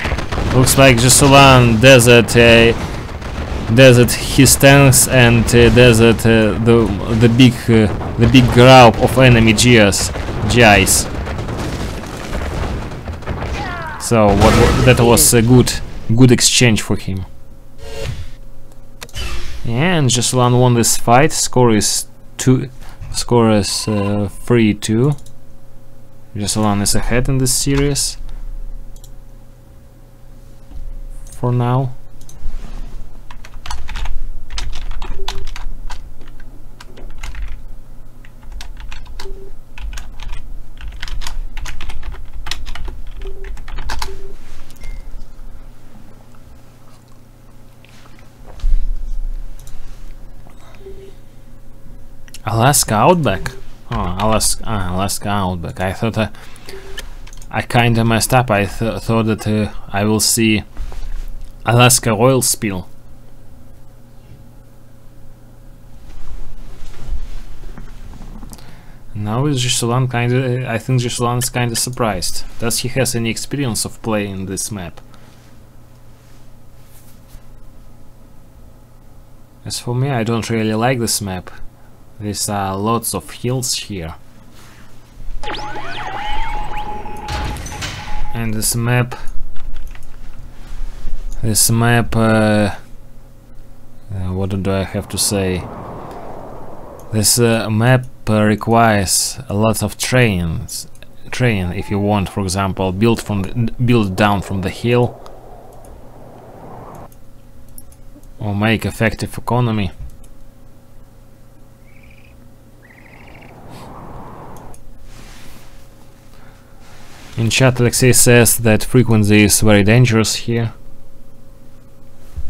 Speaker 1: Looks like Zhasulan desert his tanks and desert the big group of enemy GIs. So that was a good exchange for him. And Zhasulan won this fight. Score is 3-2. Zhasulan is ahead in this series for now. Alaska Outback. Oh, Alaska Outback. I thought I kinda messed up. I thought that I will see Alaska oil spill. Now is Zhasulan kinda. I think Zhasulan is kinda surprised. Does he has any experience of playing this map? As for me, I don't really like this map. There's lots of hills here, and this map what do I have to say? This map requires a lot of training if you want, for example, build down from the hill or make effective economy. In chat, Alexei says that FReQuenZy is very dangerous here.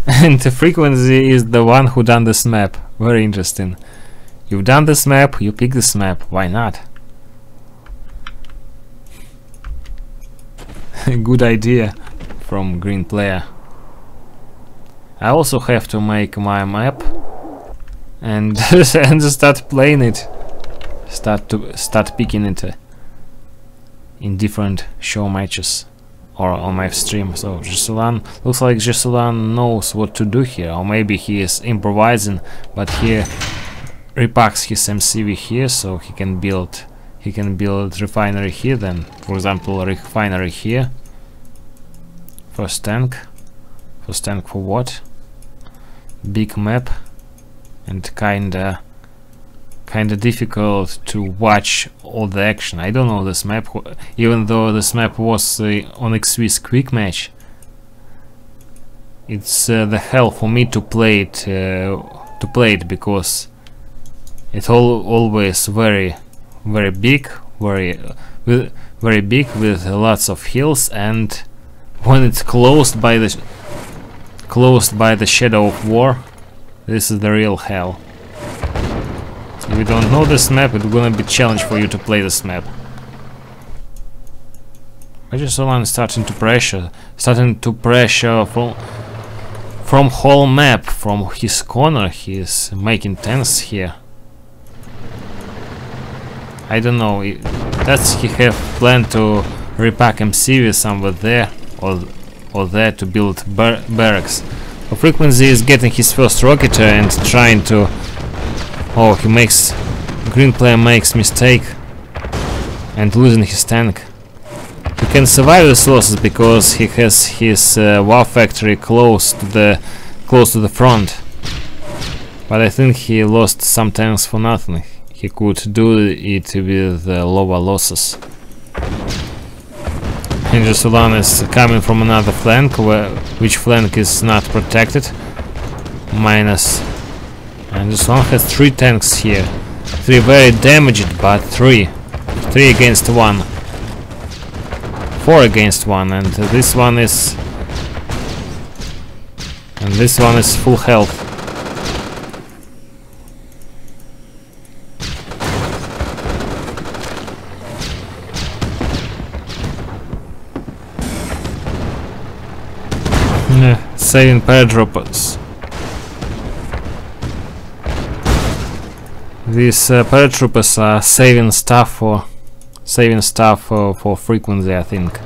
Speaker 1: And FReQuenZy is the one who done this map. Very interesting. You've done this map, you pick this map. Why not? Good idea from green player. I also have to make my map and and start playing it. Start picking it in different show matches or on my stream. So Zhasulan, looks like Zhasulan knows what to do here, or maybe he is improvising, but he repacks his MCV here so he can build refinery here, then for example refinery here. First tank for what? Big map and kinda difficult to watch all the action. I don't know this map, even though this map was on XV's quick match. It's the hell for me to play it because it's always very big, very big with lots of hills, and when it's closed by the shadow of war, this is the real hell. If you don't know this map, it's gonna be a challenge for you to play this map. Zhasulan is starting to pressure from whole map, from his corner. He is making tanks here. I don't know. Does he have plan to repack MCV somewhere there or there to build barracks? FReQuenZy is getting his first rocketer and trying to. Oh, green player makes mistake and losing his tank. He can survive these losses because he has his war factory close to the front. But I think he lost some tanks for nothing. He could do it with lower losses. And Zhasulan is coming from another flank, which flank is not protected. Minus. And Zhasulan has 3 tanks here. 3 very damaged, but 3 against 1. 4 against 1, and this one is full health. Saving paratroopers. These paratroopers are saving stuff for FReQuenZy, I think.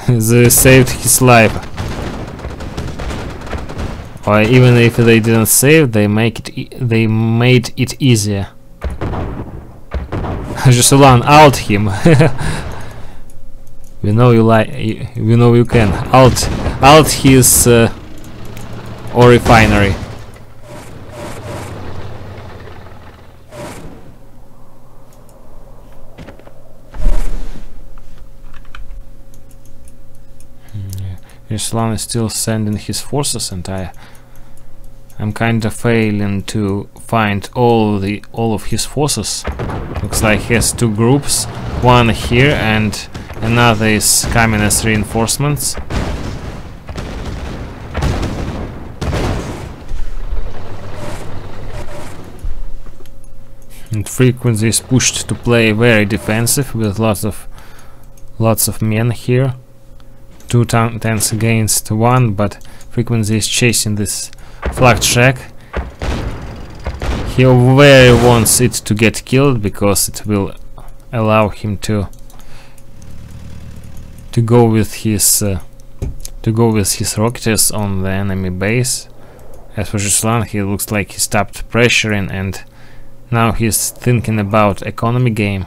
Speaker 1: They saved his life. Or even if they didn't save, they made it easier. Zhasulan, out him. We know you we know you can out his ore refinery. Zhasulan is still sending his forces, and I'm kind of failing to find all of his forces. Looks like he has 2 groups, one here and another is coming as reinforcements. And FReQuenZy is pushed to play very defensive with lots of men here. 2 tanks against 1, but FReQuenZy is chasing this flak track. He very wants it to get killed because it will allow him to go with his rockets on the enemy base. As for Zhasulan, he looks like he stopped pressuring and now he's thinking about economy game,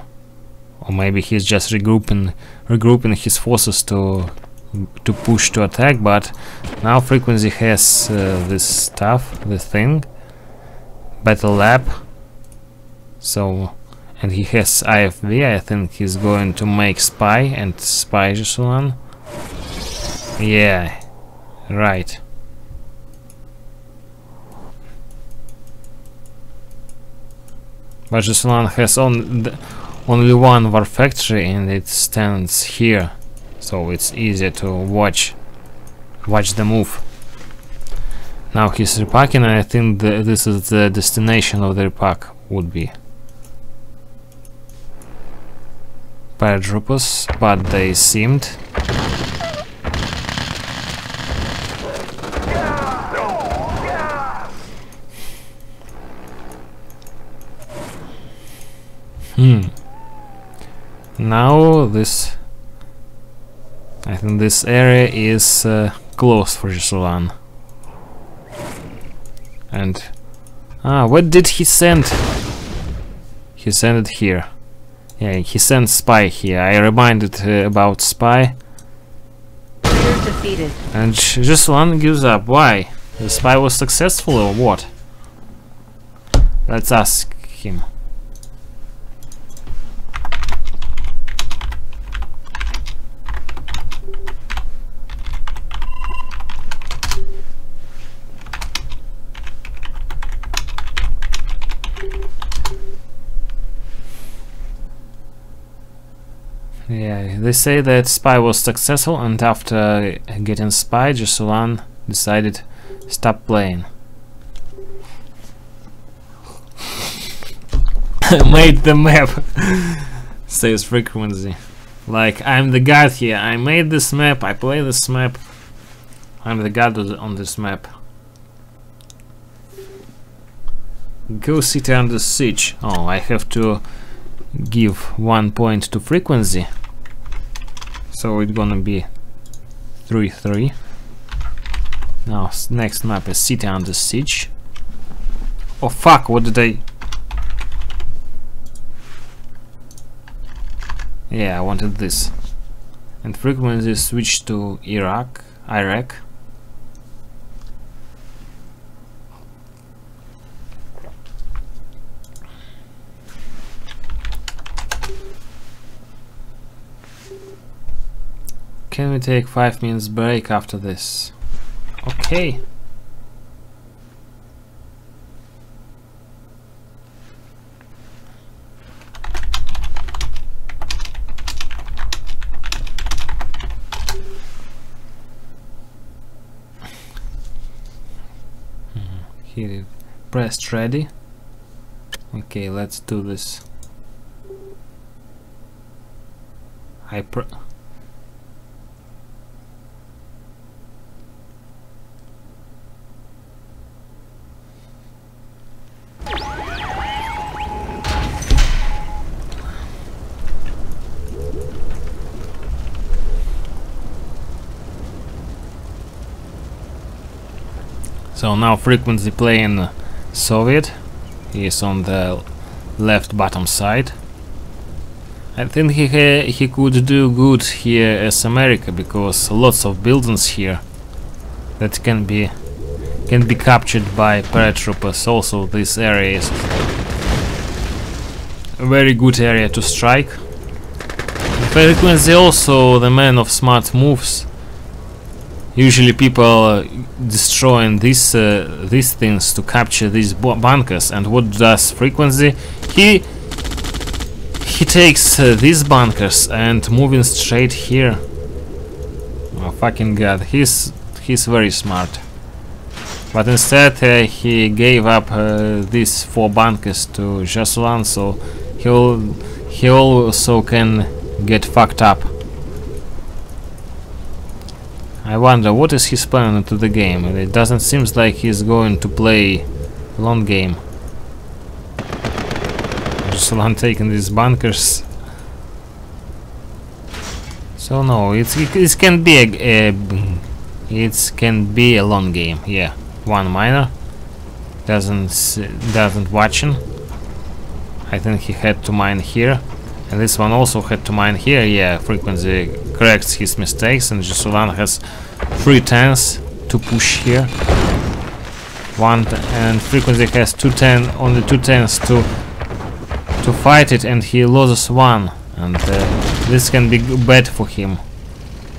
Speaker 1: or maybe he's just regrouping his forces to push to attack. But now FReQuenZy has this stuff, this thing, battle lab. So, and he has IFV. I think he's going to make spy and spy Zhasulan. Yeah, right. But Zhasulan has only 1 war factory and it stands here, so it's easier to watch the move. Now he's repacking, and I think this is the destination of the repack would be paratroopers, but they seemed now I think this area is closed for Zhasulan. And what did he send? He sent it here. Yeah, he sent spy here. I reminded about spy.
Speaker 3: Defeated.
Speaker 1: And Zhasulan gives up. Why? The spy was successful or what? Let's ask him. Yeah, they say that spy was successful, and after getting spy, Zhasulan decided stop playing. Made the map, says FReQuenZy. Like, I'm the god here, I made this map, I play this map, I'm the god on this map. Go City under siege. Oh, I have to give 1 point to FReQuenZy, so it's gonna be 3-3. Now next map is City under siege. Oh fuck, what did I... Yeah, I wanted this. And FReQuenZy switched to Iraq. Can we take 5 minutes break after this? Okay. He pressed ready. Okay, let's do this. So now FReQuenZy playing Soviet. He is on the left bottom side. I think he could do good here as America, because lots of buildings here that can be captured by paratroopers. Also, this area is a very good area to strike. FReQuenZy also the man of smart moves. Usually people destroying these things to capture these bunkers, and what does FReQuenZy? He takes these bunkers and moving straight here. Oh fucking god, he's very smart. But instead he gave up these 4 bunkers to Zhasulan, so he also can get fucked up. I wonder what is his plan into the game. It doesn't seem like he's going to play long game. Zhasulan taking these bunkers. So no, it can be a long game. Yeah, 1 miner doesn't watching. I think he had to mine here, and this one also had to mine here. Yeah, FReQuenZy corrects his mistakes, and Zhasulan has 3 tanks to push here. And FReQuenZy has only 2 tanks to fight it, and he loses 1, and this can be bad for him.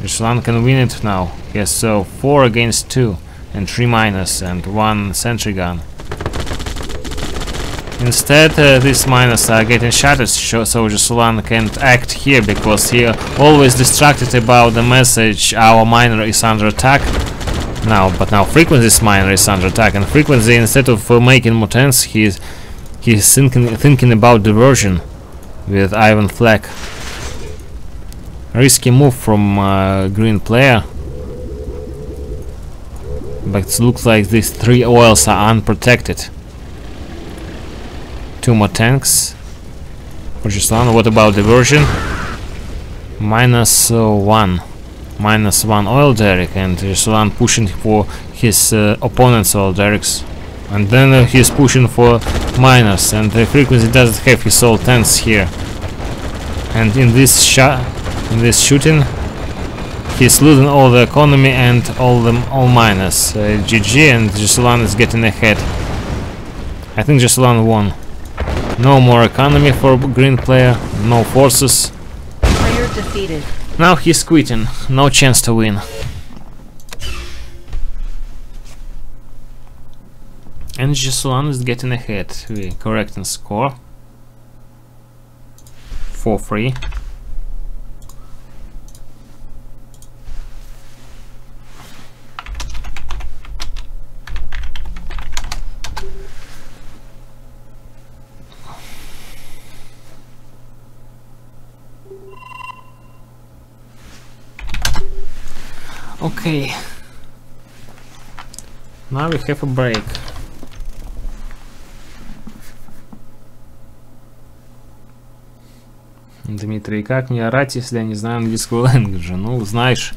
Speaker 1: Zhasulan can win it now. He has 4 against 2, and 3 miners and 1 sentry gun. Instead, these miners are getting shattered, so Zhasulan can't act here, because he always distracted about the message our miner is under attack. But now FReQuenZy's miner is under attack, and FReQuenZy, instead of making more tanks, he's thinking about diversion with Ivan flag. Risky move from green player, but it looks like these 3 oils are unprotected. 2 more tanks for Zhasulan. What about diversion? -1. -1 oil derrick, and Zhasulan pushing for his opponent's oil derricks. And then he's pushing for miners, and FReQuenZy doesn't have his oil tanks here. And in this shooting, he's losing all the economy and all miners. GG, and Zhasulan is getting ahead. I think Zhasulan won. No more economy for green player, no forces.
Speaker 3: Player defeated.
Speaker 1: Now he's quitting, no chance to win. And Zhasulan is getting ahead. We correcting score. 4-3. Okay, now we have a break. Дмитрий, как мне орать, если я не знаю английского language? Ну, знаешь,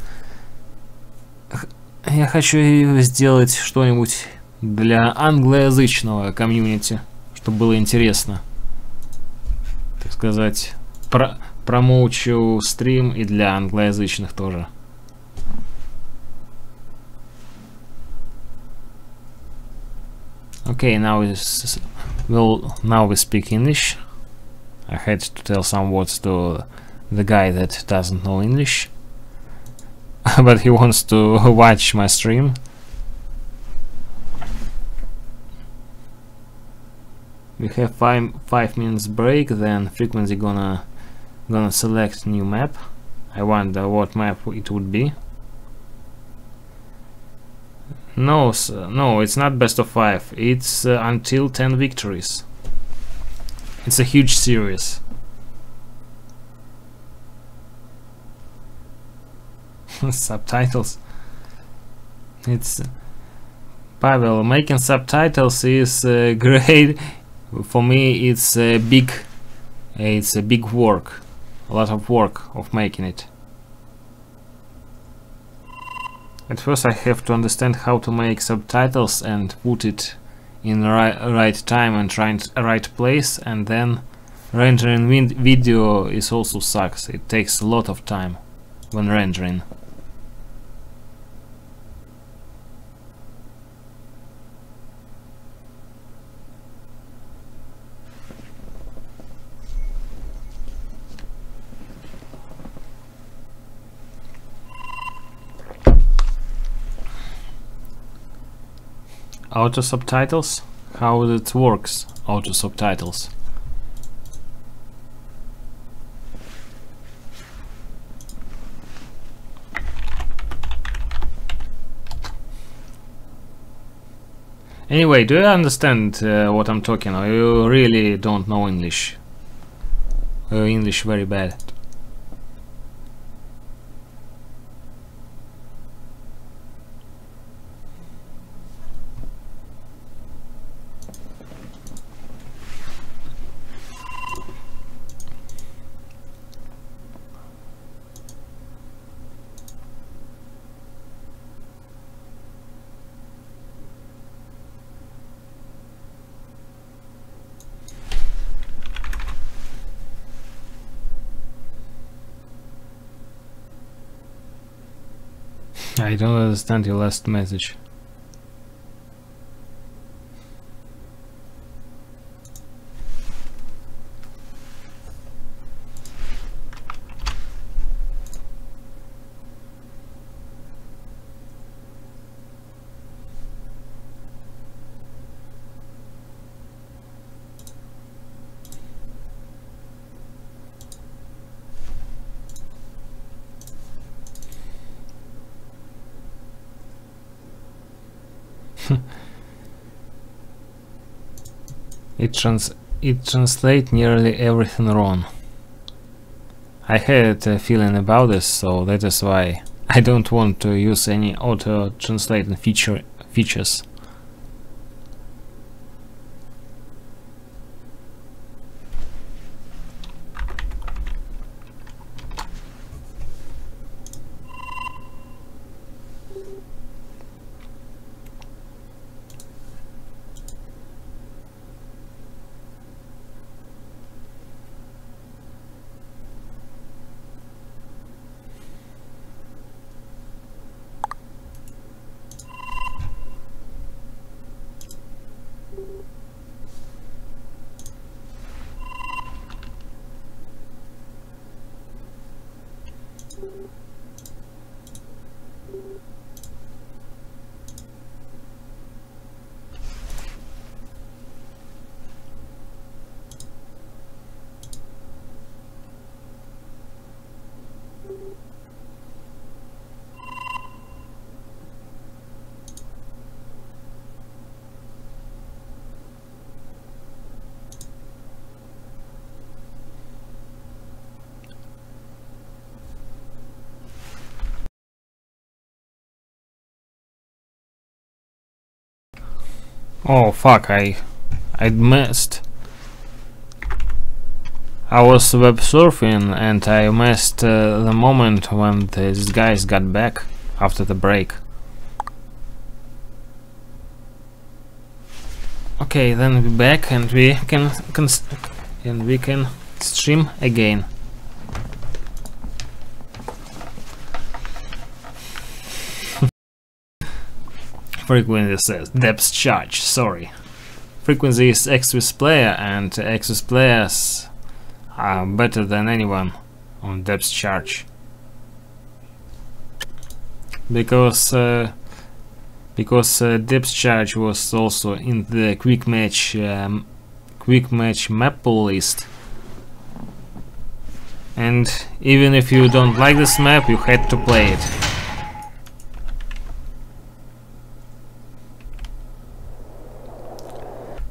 Speaker 1: я хочу сделать что-нибудь для англоязычного комьюнити, чтобы было интересно. Так сказать, промоучу стрим и для англоязычных тоже. Okay, now we speak English. I had to tell some words to the guy that doesn't know English, but he wants to watch my stream. We have 5 minutes break. Then FReQuenZy gonna select new map. I wonder what map it would be. No, no, it's not best of 5. It's until 10 victories. It's a huge series. Subtitles. It's Pavel, making subtitles is great. For me, it's a big work, a lot of work of making it. At first, I have to understand how to make subtitles and put it in the right time and right place, and then rendering video is also sucks. It takes a lot of time when rendering. Auto subtitles? How it works, auto subtitles? Anyway, do you understand what I'm talking about? You really don't know English. English very bad. I don't understand your last message. It translates nearly everything wrong. I had a feeling about this, so that is why I don't want to use any auto translating features. Oh fuck, I missed. I was web surfing and I missed the moment when these guys got back after the break. Okay, then we're back and we can stream again. FReQuenZy says depth charge. Sorry, FReQuenZy is Xvis player, and Xvis players are better than anyone on depth charge because depth charge was also in the quick match map pool list, and even if you don't like this map, you had to play it.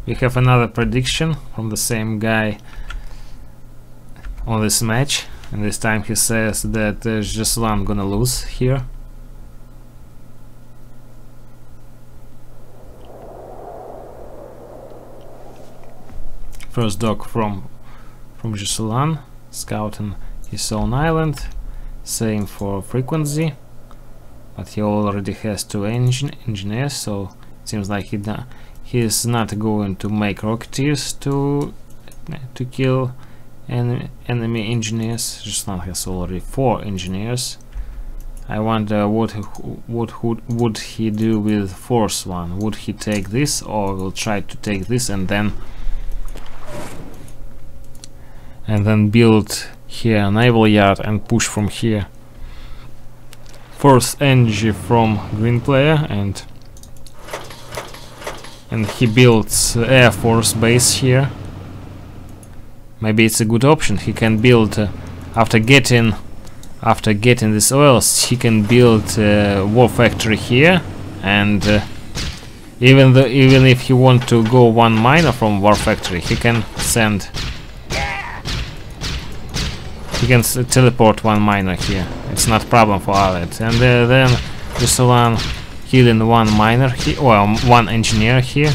Speaker 1: We have another prediction from the same guy on this match, and this time he says that Zhasulan gonna lose here. First dog from Zhasulan, scouting his own island. Same for FReQuenZy, but he already has 2 engineers, so it seems like he is not going to make rocketeers to kill enemy engineers. Zhasulan has already 4 engineers. I wonder what would he do with 4th one? Would he take this, or will try to take this and then build here a naval yard and push from here? 4th NG from green player, and he builds Air Force base here. Maybe it's a good option. He can build after getting this oils, he can build war factory here, and even if he want to go 1 miner from war factory, he can send. He can teleport 1 miner here. It's not problem for Allied. And then Zhasulan killing 1 miner here, well, 1 engineer here.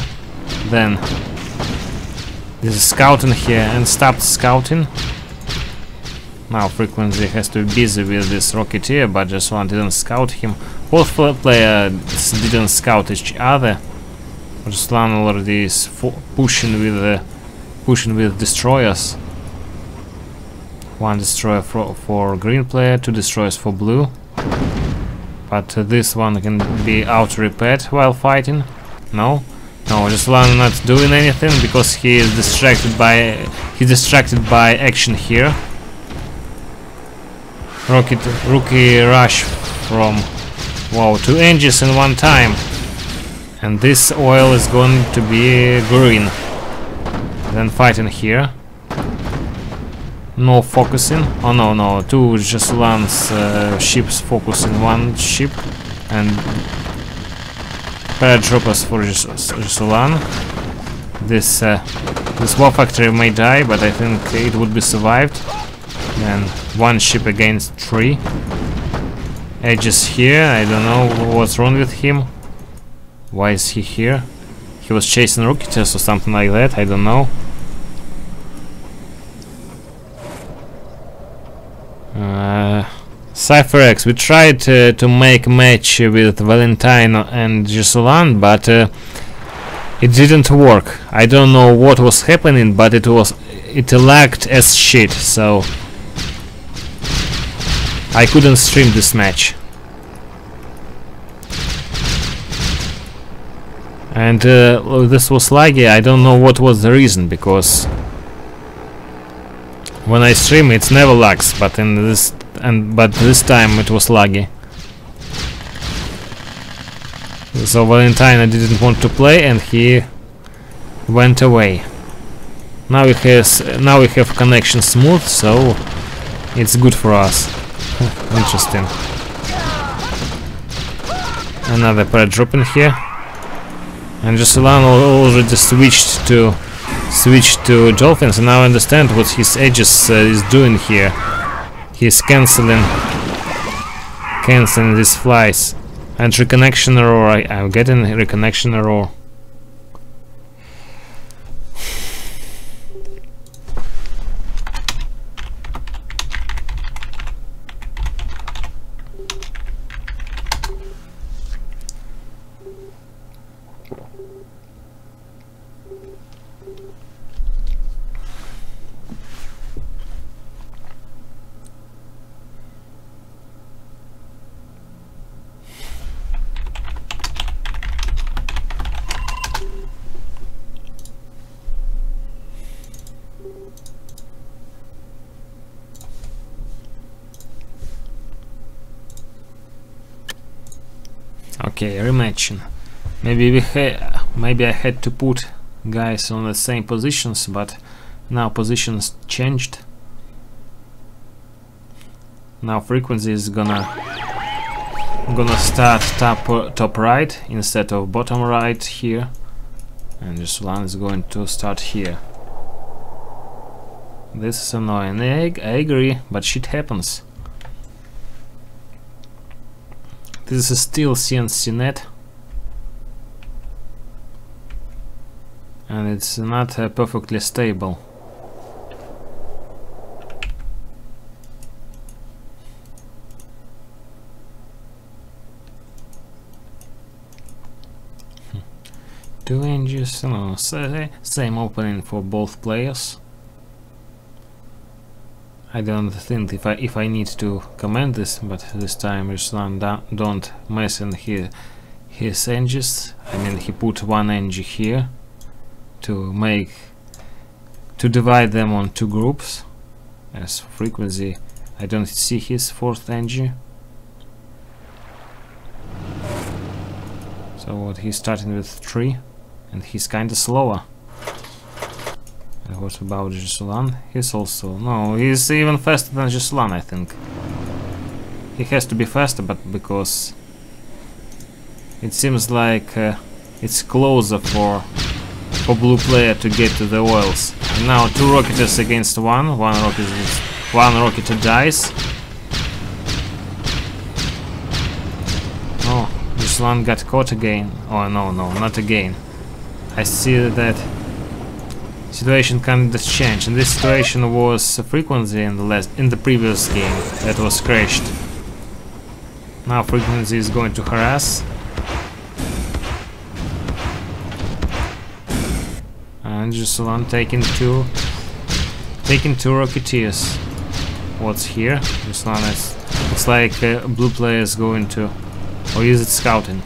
Speaker 1: Then this is scouting here and stopped scouting. Now FReQuenZy has to be busy with this rocketeer, but Zhasulan didn't scout him. Both players didn't scout each other. Zhasulan already is pushing with destroyers. 1 destroyer for green player, 2 destroyers for blue. But this one can be auto-repaired while fighting. No, Zhasulan not doing anything because he is distracted by action here. Rookie rush from 2 engines in 1 time, and this oil is going to be green. Then fighting here. No focusing. Oh no, 2 Zhasulan's ships focus in 1 ship, and paratroopers for Zhasulan. This war factory may die, but I think it would be survived. And 1 ship against 3. Edges here. I don't know what's wrong with him. Why is he here? He was chasing rocketeers or something like that. I don't know. CypherX, we tried to make a match with Valentine and Zhasulan, but it didn't work. I don't know what was happening, but it lagged as shit, so I couldn't stream this match. And this was laggy. I don't know what was the reason, because when I stream it's never lags, but this time it was laggy. So Valentine didn't want to play and he went away. Now we have connection smooth, so it's good for us. Interesting. Another paradrop in here. And Zhasulan already switched to dolphins, and now I understand what his Aegis is doing here. He's canceling these flies. And reconnection error, I'm getting reconnection error. Okay, rematching. Maybe I had to put guys on the same positions, but now positions changed. Now FReQuenZy is gonna start top right instead of bottom right here. And Zhasulan is going to start here. This is annoying. I agree, but shit happens. This is still CNC net, and it's not perfectly stable. Two engines, no, same opening for both players. I don't think if I need to comment this, but this time Zhasulan don't mess in his engines. I mean, he put one engine here to divide them on two groups. As FReQuenZy, I don't see his fourth engine. So what, he's starting with 3, and he's kinda slower. And what about Zhasulan? He's also... no, he's even faster than Zhasulan, I think. He has to be faster, but because it seems like it's closer for blue player to get to the oils. And now 2 rocketers against one rocketer dies. Oh, Zhasulan got caught again. Oh no, not again. I see that situation kind of changed. And this situation was FReQuenZy in the previous game that was crashed. Now FReQuenZy is going to harass. And Zhasulan taking two rocketeers. What's here? Zhasulan is... it's like blue player is going to... or is it scouting?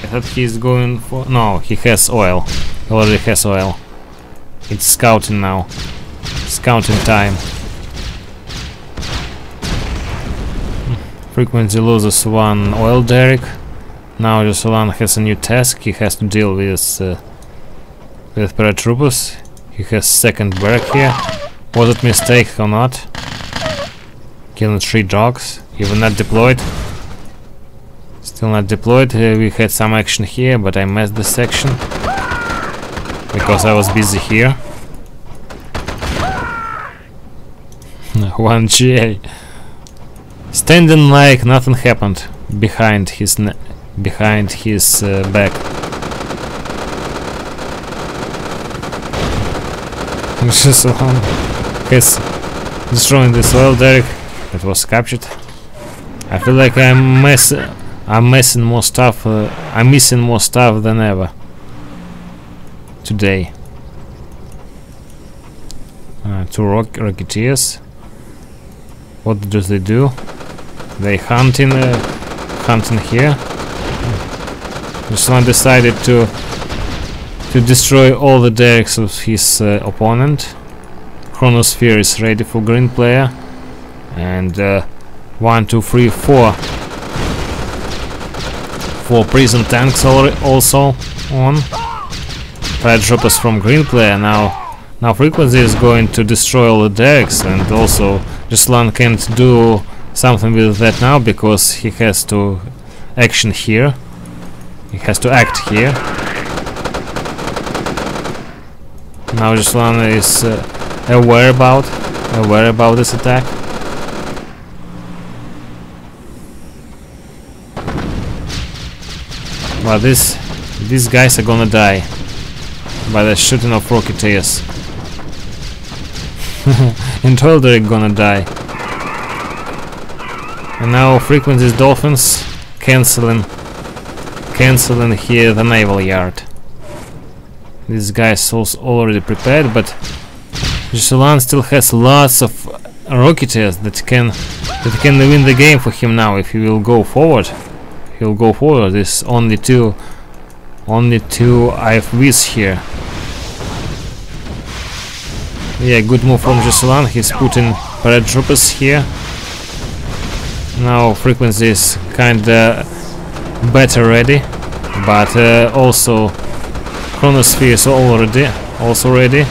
Speaker 1: I thought he's going for... no, he has oil. He already has oil. It's scouting now. Scouting time. FReQuenZy loses 1 oil derrick. Now Zhasulan has a new task. He has to deal with paratroopers. He has 2nd barrack here. Was it mistake or not? Killing 3 dogs. Even not deployed. Still not deployed. We had some action here, but I missed this section because I was busy here. 1 GA. Standing like nothing happened behind his back. Zhasulan is destroying this oil derrick that was captured. I feel like I'm missing more stuff than ever today. 2 rocketeers. What do they do? They hunting here. Zhasulan decided to destroy all the derricks of his opponent. Chronosphere is ready for green player, and 1, 2, 3, 4 prison tanks also on. Paratroopers from green player. Now FReQuenZy is going to destroy all the derricks, and also Zhasulan can't do something with that now because he has to action here. He has to act here. Now Zhasulan is aware about this attack. But these guys are gonna die by the shooting of rocketeers. And all they're gonna die. And now FReQuenZy's dolphins canceling here the naval yard. These guys also already prepared, but Zhasulan still has lots of rocketeers that can win the game for him now if he will go forward. He'll go forward. There's only two IFVs here. Yeah, good move from Zhasulan. He's putting paratroopers here. Now FReQuenZy is kinda better ready, but also Chronosphere is also ready.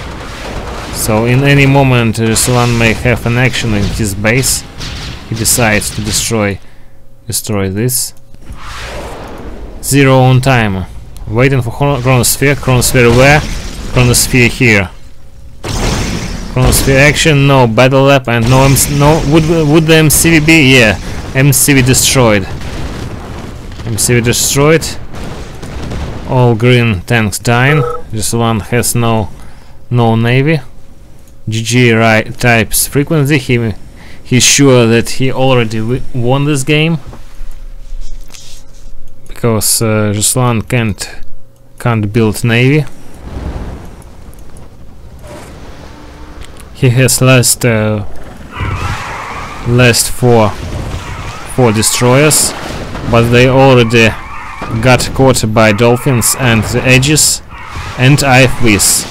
Speaker 1: So in any moment Zhasulan may have an action in his base. He decides to destroy this. 0 on time. Waiting for chronosphere. Chronosphere where? Chronosphere here. Chronosphere action, no battle lap, and no would the MCV be? Yeah, MCV destroyed. MCV destroyed. All green tanks dying. Zhasulan has no navy. GG right types FReQuenZy. He's sure that he already won this game because Zhasulan can't build navy. He has last four destroyers, but they already got caught by dolphins and the edges and IFVs.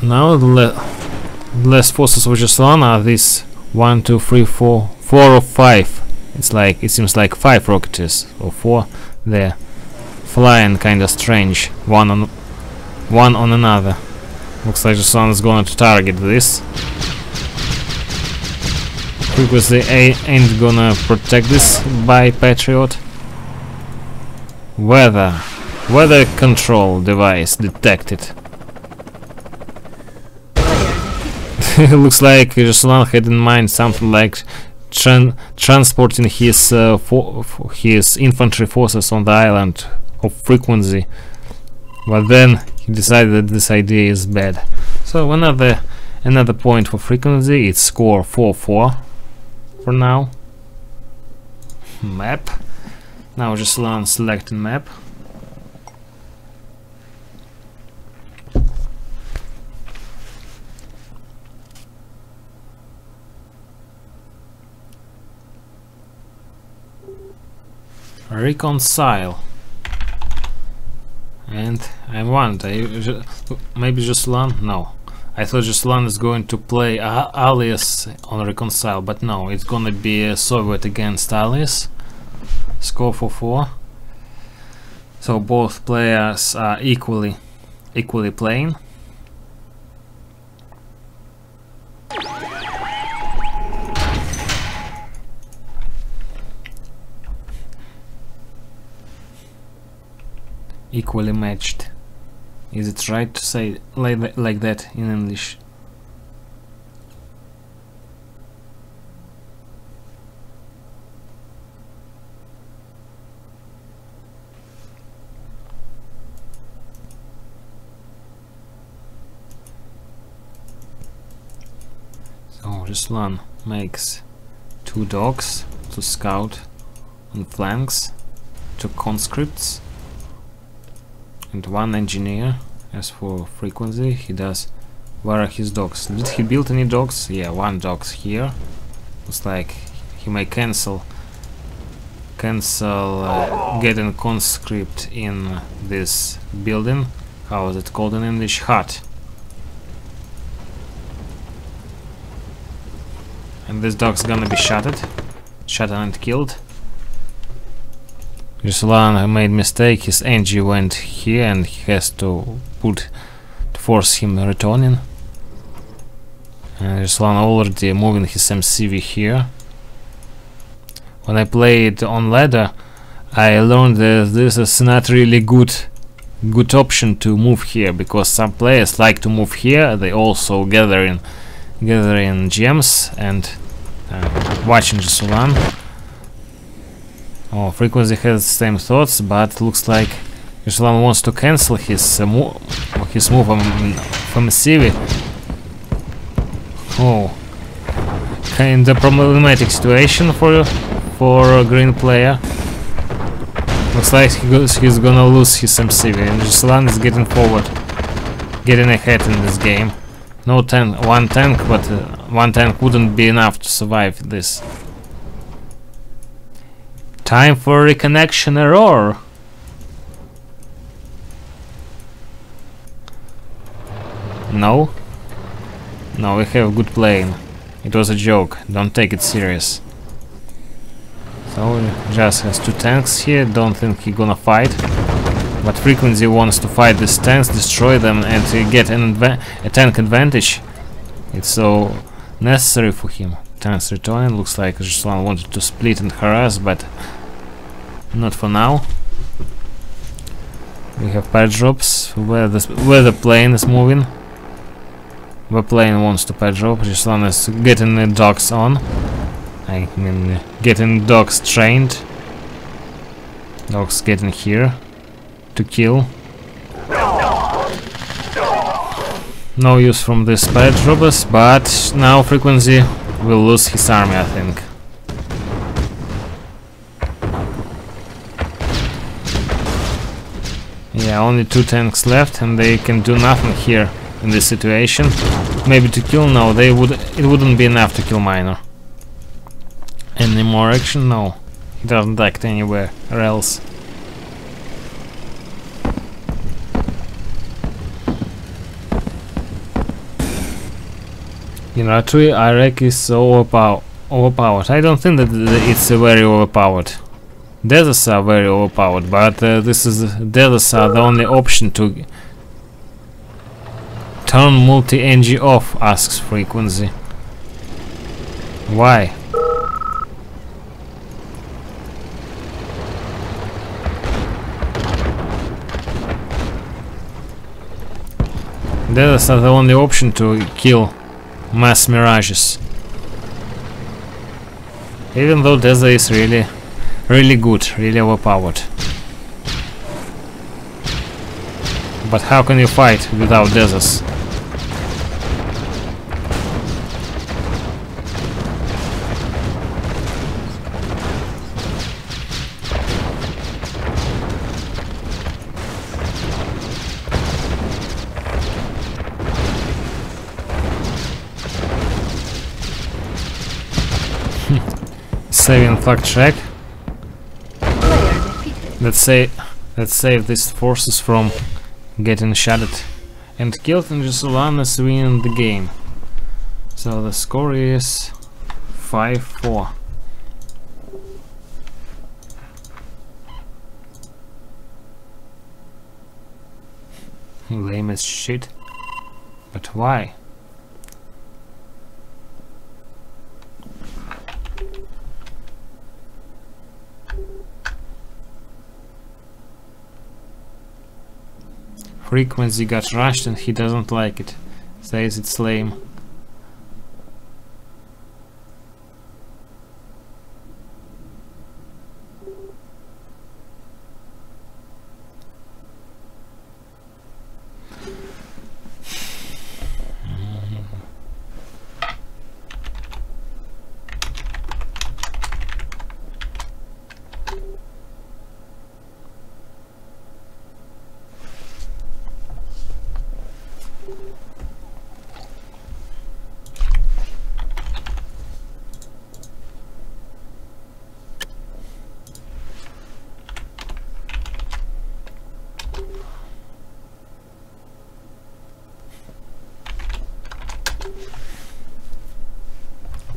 Speaker 1: Now the last forces of Zhasulan are these 1, 2, 3, 4 or 5. It seems like 5 rockets or 4 there, flying kinda strange, one on another. Looks like Zhasulan is going to target this. FReQuenZy ain't gonna protect this by Patriot. Weather control device detected. It looks like Zhasulan had in mind something like transporting his infantry forces on the island of FReQuenZy, but then he decided that this idea is bad. So another point for FReQuenZy. It's score 4-4 for now. Map. Now Zhasulan selecting map. Reconcile. And I want maybe Zhasulan? No. I thought Zhasulan is going to play Alias on Reconcile, but no, it's gonna be a Soviet against Alias. Score 4-4. So both players are equally playing. Equally matched. Is it right to say like that in English? So Zhasulan makes 2 dogs to scout on flanks, 2 conscripts, and 1 engineer. As for FReQuenZy, he does. Where are his dogs? Did he build any dogs? Yeah, 1 dog's here. Looks like he may cancel getting conscript in this building. How is it called in English? Hut. And this dog's gonna be shot and killed. Zhasulan made mistake. His NG went here, and he has to force him returning. And Zhasulan already moving his MCV here. When I played on ladder, I learned that this is not really good option to move here, because some players like to move here. They also gathering gems and watching Zhasulan. Oh, FReQuenZy has the same thoughts, but looks like Zhasulan wants to cancel his move from MCV. Oh, kinda problematic situation for a green player. Looks like he's gonna lose his MCV, and Zhasulan is getting forward, getting ahead in this game. No one tank, but 1 tank wouldn't be enough to survive this. Time for reconnection error. No, we have good playing. It was a joke. Don't take it serious. So just has 2 tanks here. Don't think he gonna fight. But FReQuenZy wants to fight these tanks, destroy them, and get a tank advantage. It's so necessary for him. Tanks returning. Looks like Zhasulan wanted to split and harass, but Not for now. We have pad drops where the plane is moving. The plane wants to pad drop. Zhasulan is getting the dogs on. I mean, getting dogs trained. Dogs getting here to kill. No use from these pad droppers, but now FReQuenZy will lose his army, I think. Yeah, only 2 tanks left, and they can do nothing here in this situation. Maybe to kill? No, it wouldn't be enough to kill Miner. Any more action? No. He doesn't act anywhere else. In artillery, Iraq is so overpowered. I don't think that it's very overpowered. Deserts are very overpowered, but deserts are the only option to turn multi-NG off, asks FReQuenZy. Why? Deserts are the only option to kill mass mirages. Even though desert is really good, really overpowered. But how can you fight without deserts? Saving flag track. Let's save these forces from getting shattered and killed, and Zhasulan is winning the game. So the score is 5-4. Lame as shit. But why? FReQuenZy got rushed and he doesn't like it. Says it's lame.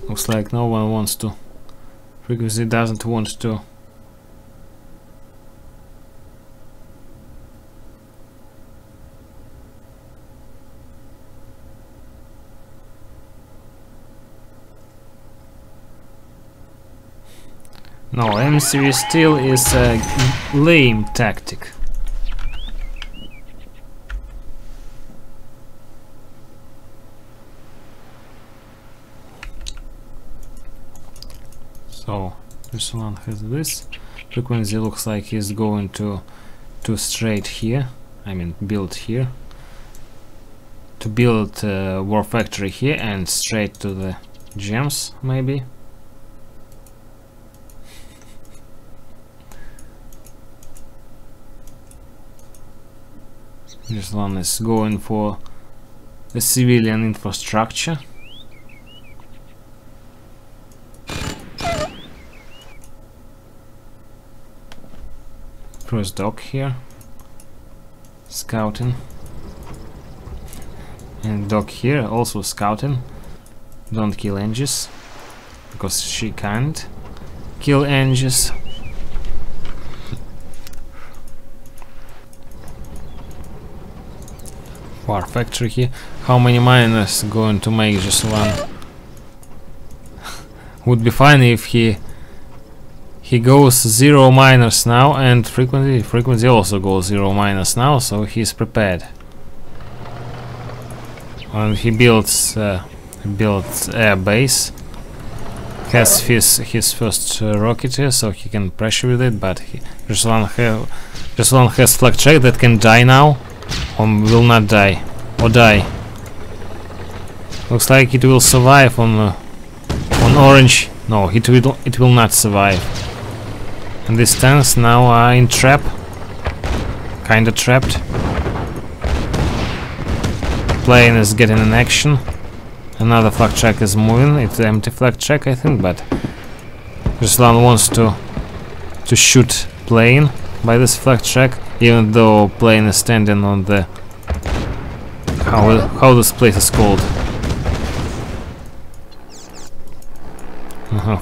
Speaker 1: Looks like no one wants to. FReQuenZy doesn't want to. No, M3 still is a lame tactic. So Zhasulan has this. FReQuenZy looks like he's going to straight here. I mean build here. To build war factory here and straight to the gems maybe. Zhasulan is going for the civilian infrastructure. First dog here, scouting, and dog here also scouting. Don't kill Anges, because she can't kill Anges. War factory here. How many miners going to make just one? Would be fine if he He goes 0 minus now, and FReQuenZy also goes 0 minus now, so he's prepared. And he builds air base. Has his first rocket here, so he can pressure with it, but Zhasulan has flag check that can die now, or will not die, or die. Looks like it will survive on orange. No, it will not survive. And these tanks now are in trap, kinda trapped. Plane is getting in action. Another flag check is moving. It's an empty flag check, I think, but Zhasulan wants to shoot plane by this flag check, even though plane is standing on the how this place is called.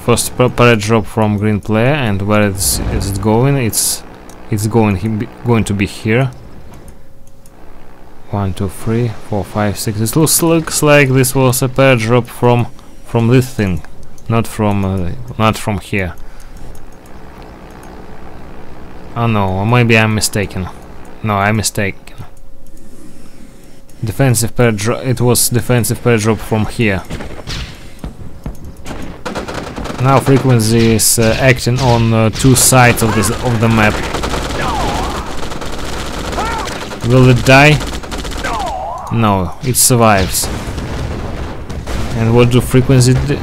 Speaker 1: First parade drop from green player, and where is it going? It's going to be here. 1, 2, 3, 4, 5, 6. It looks like this was a parade drop from this thing, not from here. Oh no, maybe I'm mistaken. No, I'm mistaken. Defensive parade drop. It was defensive parade drop from here. Now FReQuenZy is acting on 2 sides of the map. Will it die? No, it survives. And what do FReQuenZy do?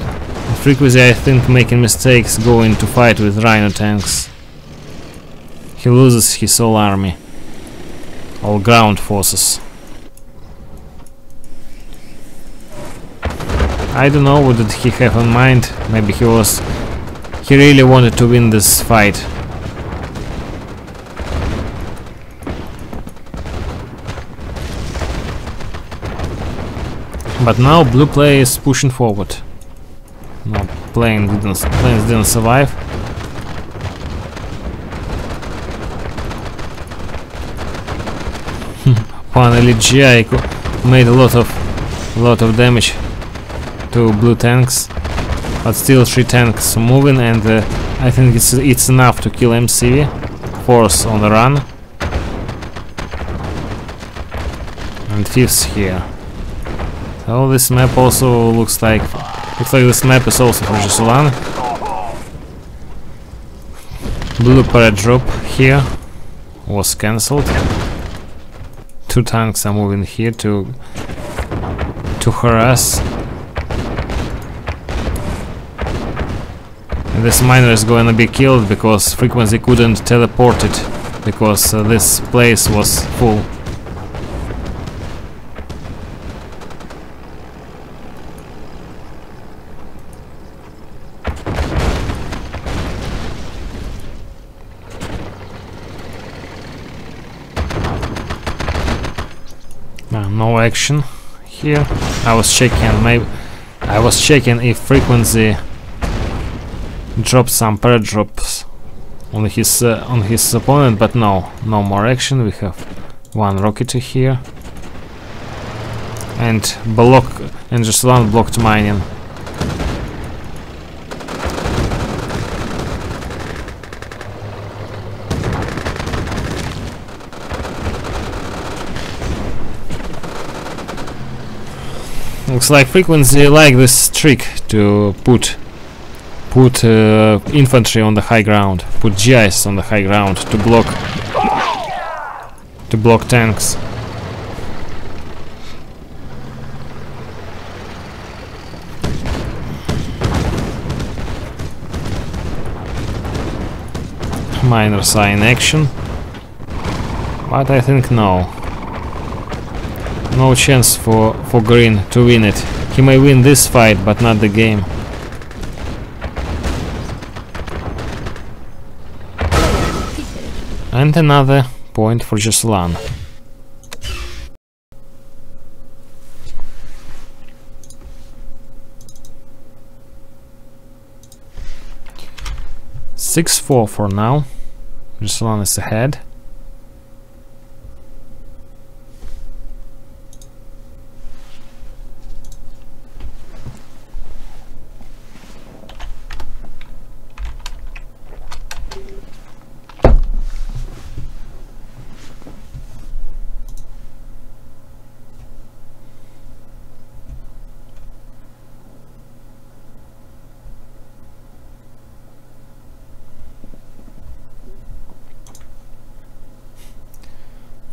Speaker 1: FReQuenZy, I think, making mistakes going to fight with Rhino tanks. He loses his whole army, all ground forces. I don't know what did he have in mind. Maybe he really wanted to win this fight. But now blue player is pushing forward. No, planes didn't survive. Finally, GI made a lot of damage to blue tanks, but still 3 tanks moving, and I think it's enough to kill MC. Force on the run, and 5th here. So this map also looks like this map is also for Zhasulan. Blue parade drop here was cancelled. 2 tanks are moving here to harass. And this miner is going to be killed because FReQuenZy couldn't teleport it because this place was full. No action here. I was checking if FReQuenZy dropped some parade drops on his opponent, but no more action. We have 1 rocket here, and Zhasulan blocked mining. Looks like FReQuenZy like this trick to put infantry on the high ground, put GIs on the high ground to block tanks. Miners are in action, but I think no chance for green to win it. He may win this fight, but not the game. And another point for Zhasulan. (6-4) for now. Zhasulan is ahead.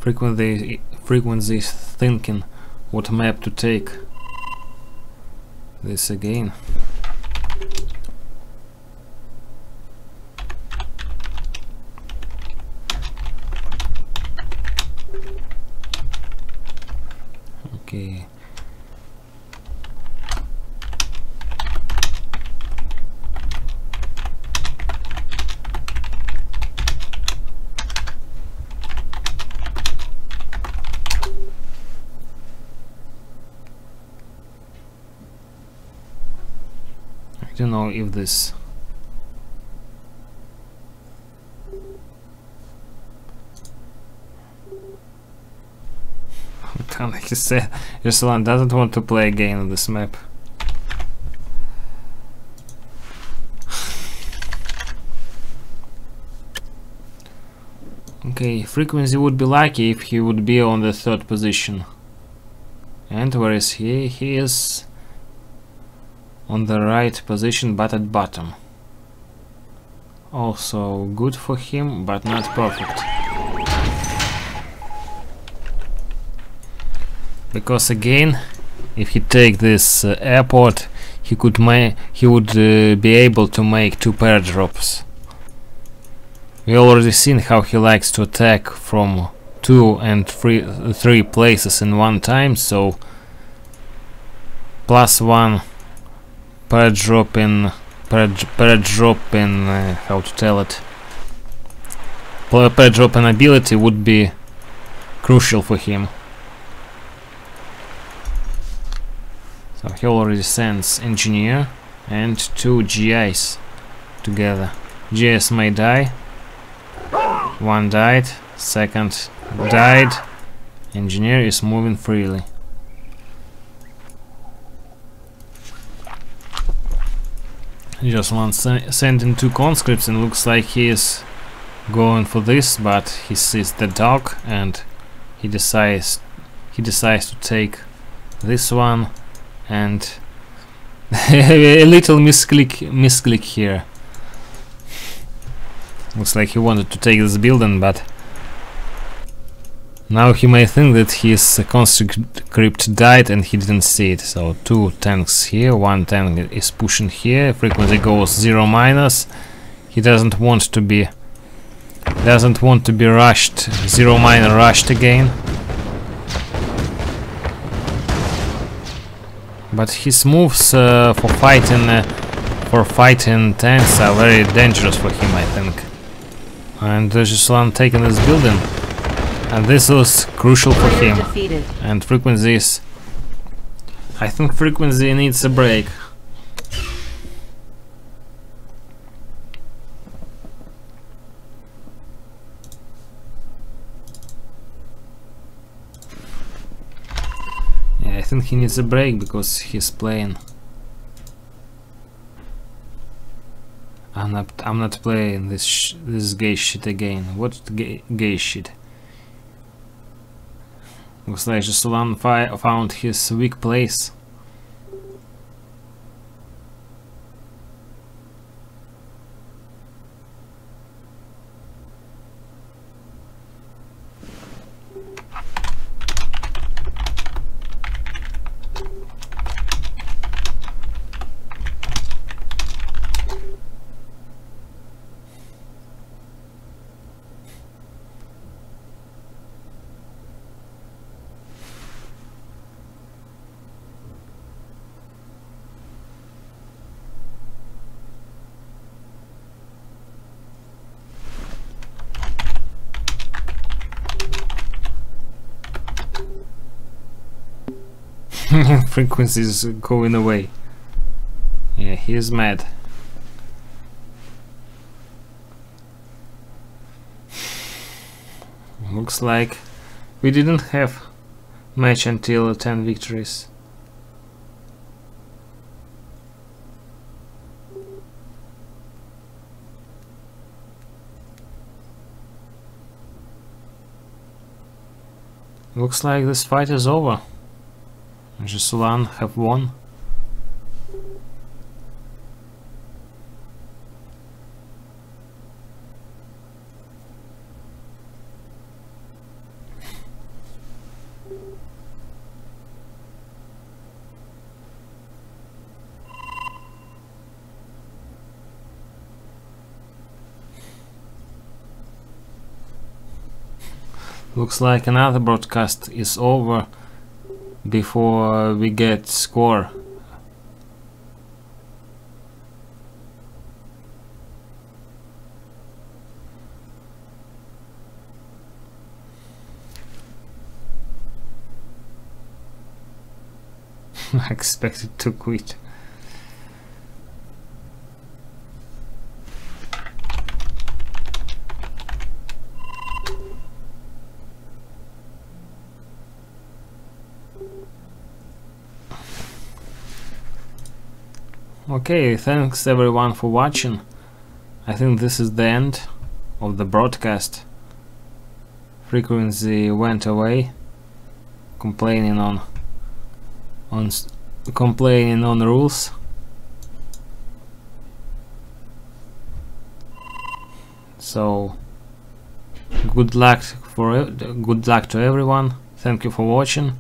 Speaker 1: FReQuenZy is thinking what map to take. This again. Okay. I don't know if this like he said, Zhasulan doesn't want to play again on this map. Okay, FReQuenZy would be lucky if he would be on the 3rd position. And where is he? He is on the right position but at bottom. Also good for him, but not perfect. Because again, if he take this airport, he would be able to make 2 paratrops. We already seen how he likes to attack from 2 and 3 places in one time, so +1 paradrop in how to tell it, paradrop in ability would be crucial for him. So he already sends engineer and 2 GIs together. GS may die. 1 died, 2nd died. Engineer is moving freely. Zhasulan sending 2 conscripts, and looks like he is going for this, but he sees the dog and he decides to take this one, and a little misclick here. Looks like he wanted to take this building, but now he may think that his conscript died and he didn't see it. So 2 tanks here, 1 tank is pushing here. FReQuenZy goes 0-. He doesn't want to be rushed, 0- rushed again. But his moves for fighting tanks are very dangerous for him, I think. And Zhasulan taking this building, and this was crucial for him.
Speaker 3: Defeated.
Speaker 1: And FReQuenZy is... I think FReQuenZy needs a break. Yeah, I think he needs a break because he's playing. I'm not playing this gay shit again. What gay shit? Looks like Zhasulan found his weak place. FReQuenZy is going away. Yeah, he is mad. Looks like we didn't have match until 10 victories. Looks like this fight is over. Zhasulan have won. Looks like another broadcast is over before we get score. I expected to quit. Okay, thanks everyone for watching. I think this is the end of the broadcast. FReQuenZy went away, complaining on rules. So good luck to everyone. Thank you for watching.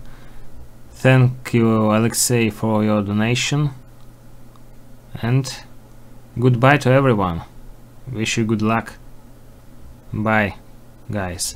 Speaker 1: Thank you, Alexei, for your donation. And goodbye to everyone. Wish you good luck. Bye, guys.